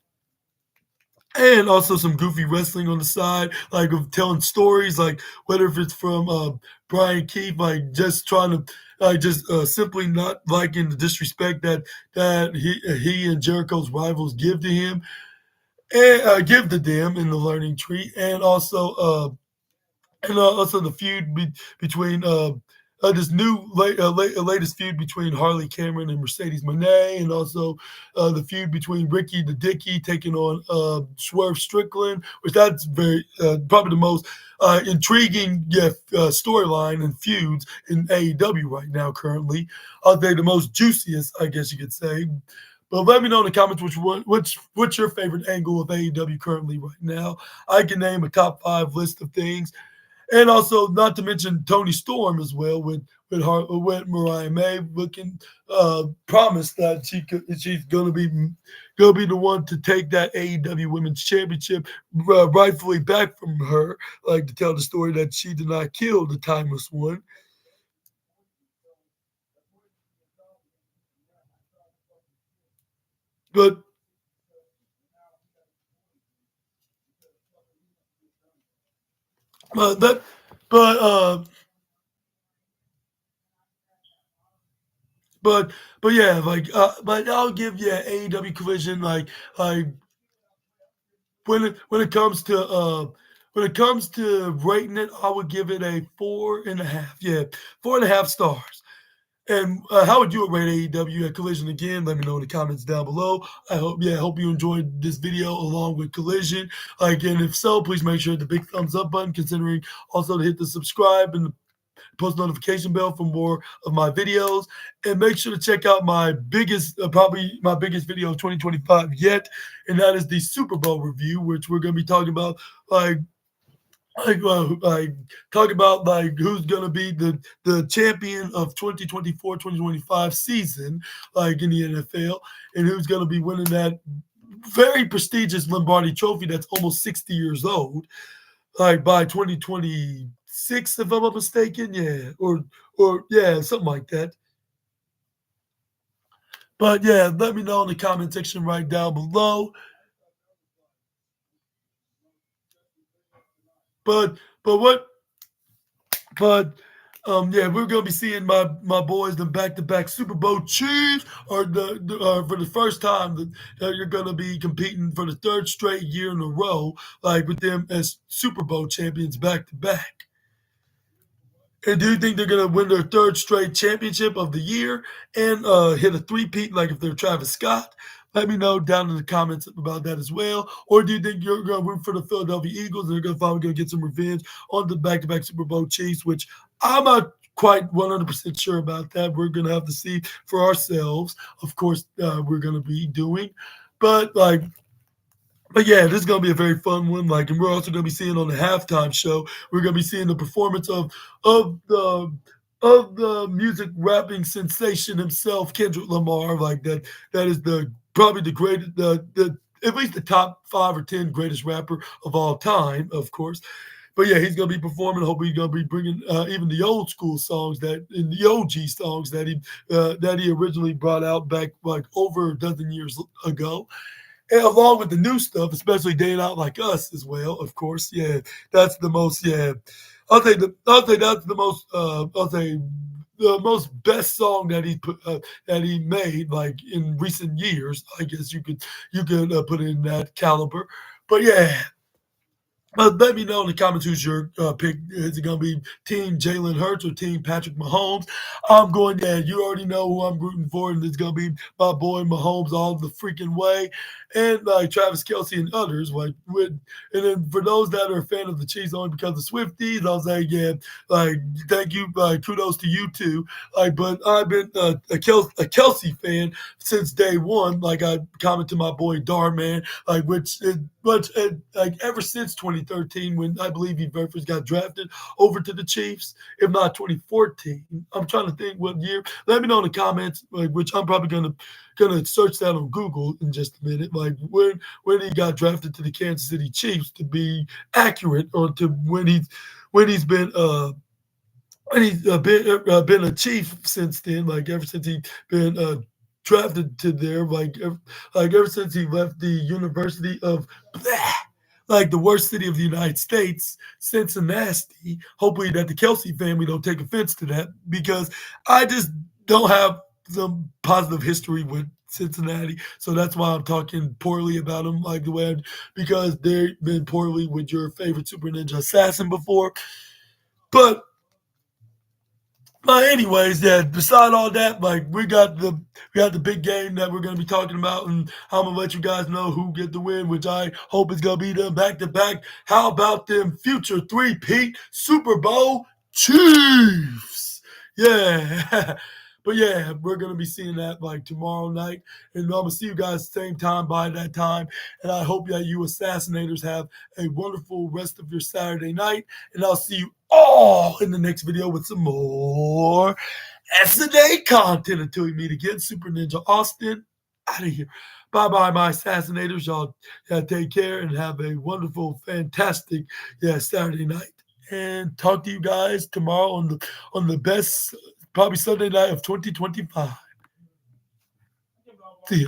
and also some goofy wrestling on the side, like of telling stories, like whether if it's from Brian Keith, like just trying to, just simply not liking the disrespect that he and Jericho's rivals give to him and give to them in the learning tree, and also the feud between this latest feud between Harley Cameron and Mercedes Moné, and also the feud between Ricky the Dicky taking on Swerve Strickland, which that's very probably the most intriguing storyline and feuds in AEW right now currently. Are they the most juiciest, I guess you could say. But let me know in the comments what's your favorite angle of AEW currently right now. I can name a top 5 list of things, and also not to mention Tony Storm as well with Mariah May looking promised that she's gonna be the one to take that AEW Women's Championship rightfully back from her, like to tell the story that she did not kill the Timeless One. But that but but but yeah, but I'll give AEW Collision like when it comes to rating it, I would give it a 4.5. Yeah, 4.5 stars. And how would you rate AEW at Collision again? Let me know in the comments down below. I hope you enjoyed this video along with Collision. Like, and if so, please make sure to hit the big thumbs up button, considering also to hit the subscribe and the post notification bell for more of my videos. And make sure to check out probably my biggest video of 2025 yet, and that is the Super Bowl review, which we're going to be talking about like like talk about like who's gonna be the champion of 2024-2025 season, like in the NFL, and who's gonna be winning that very prestigious Lombardi Trophy that's almost 60 years old, like by 2026, if I'm not mistaken. Yeah, or yeah, something like that. But yeah, let me know in the comment section right down below. But but what But yeah, we're gonna be seeing my boys, the back-to-back Super Bowl Chiefs, or for the first time that you're gonna be competing for the third straight year in a row, like with them as Super Bowl champions back to back. And do you think they're gonna win their third straight championship of the year and hit a three-peat like if they're Travis Scott? Let me know down in the comments about that as well. Or do you think you're gonna root for the Philadelphia Eagles and they're gonna finally gonna get some revenge on the back-to-back Super Bowl Chiefs, which I'm not quite 100% sure about that. We're gonna have to see for ourselves. Of course, we're gonna be doing, but like But yeah, this is gonna be a very fun one. Like, and we're also gonna be seeing on the halftime show. We're gonna be seeing the performance of the of the music rapping sensation himself, Kendrick Lamar. Like that. That is the probably the greatest, the at least the top 5 or 10 greatest rapper of all time, of course. But yeah, he's gonna be performing. Hopefully, he's gonna be bringing even the old school songs that in the OG songs that he originally brought out back like over a dozen years ago, and along with the new stuff, especially Day Out Like Us as well, of course. Yeah, that's the most. Yeah, I'll say that's the most. I'll say the most best song that he put that he made like in recent years. I guess you could put it in that caliber. But yeah, let me know in the comments who's your pick. Is it going to be Team Jalen Hurts or Team Patrick Mahomes? I'm going, yeah, you already know who I'm rooting for, and it's going to be my boy Mahomes all the freaking way. And like Travis Kelsey and others. And then for those that are a fan of the Chiefs only because of Swifties, I'll say, yeah, like, thank you. Kudos to you too. Like, but I've been a Kelsey fan since day one. Like, I comment to my boy Darman, like, which is much like ever since 2013 when I believe he very first got drafted over to the Chiefs, if not 2014. I'm trying to think what year. Let me know in the comments, like, which I'm probably gonna search that on Google in just a minute. Like when he got drafted to the Kansas City Chiefs to be accurate, or to when he's been and he's been a chief since then. Like ever since he been drafted to there, like ever since he left the University of blah, like the worst city of the United States, Cincinnati. Hopefully that the Kelsey family don't take offense to that, because I just don't have some positive history with Cincinnati, so that's why I'm talking poorly about them, like the way because they've been poorly with your favorite Super Ninja Assassin before. But anyways, yeah. Beside all that, like we got the big game that we're gonna be talking about, and I'm gonna let you guys know who get the win, which I hope is gonna be them back to back. How about them future three-peat Super Bowl Chiefs? Yeah. But yeah, we're gonna be seeing that like tomorrow night, and I'm gonna see you guys same time by that time. And I hope that you assassinators have a wonderful rest of your Saturday night, and I'll see you all in the next video with some more SNA content. Until we meet again, Super Ninja Austin out of here. Bye bye, my assassinators. Y'all take care and have a wonderful, fantastic Saturday night. And talk to you guys tomorrow on the best, probably Sunday night of 2025. See ya.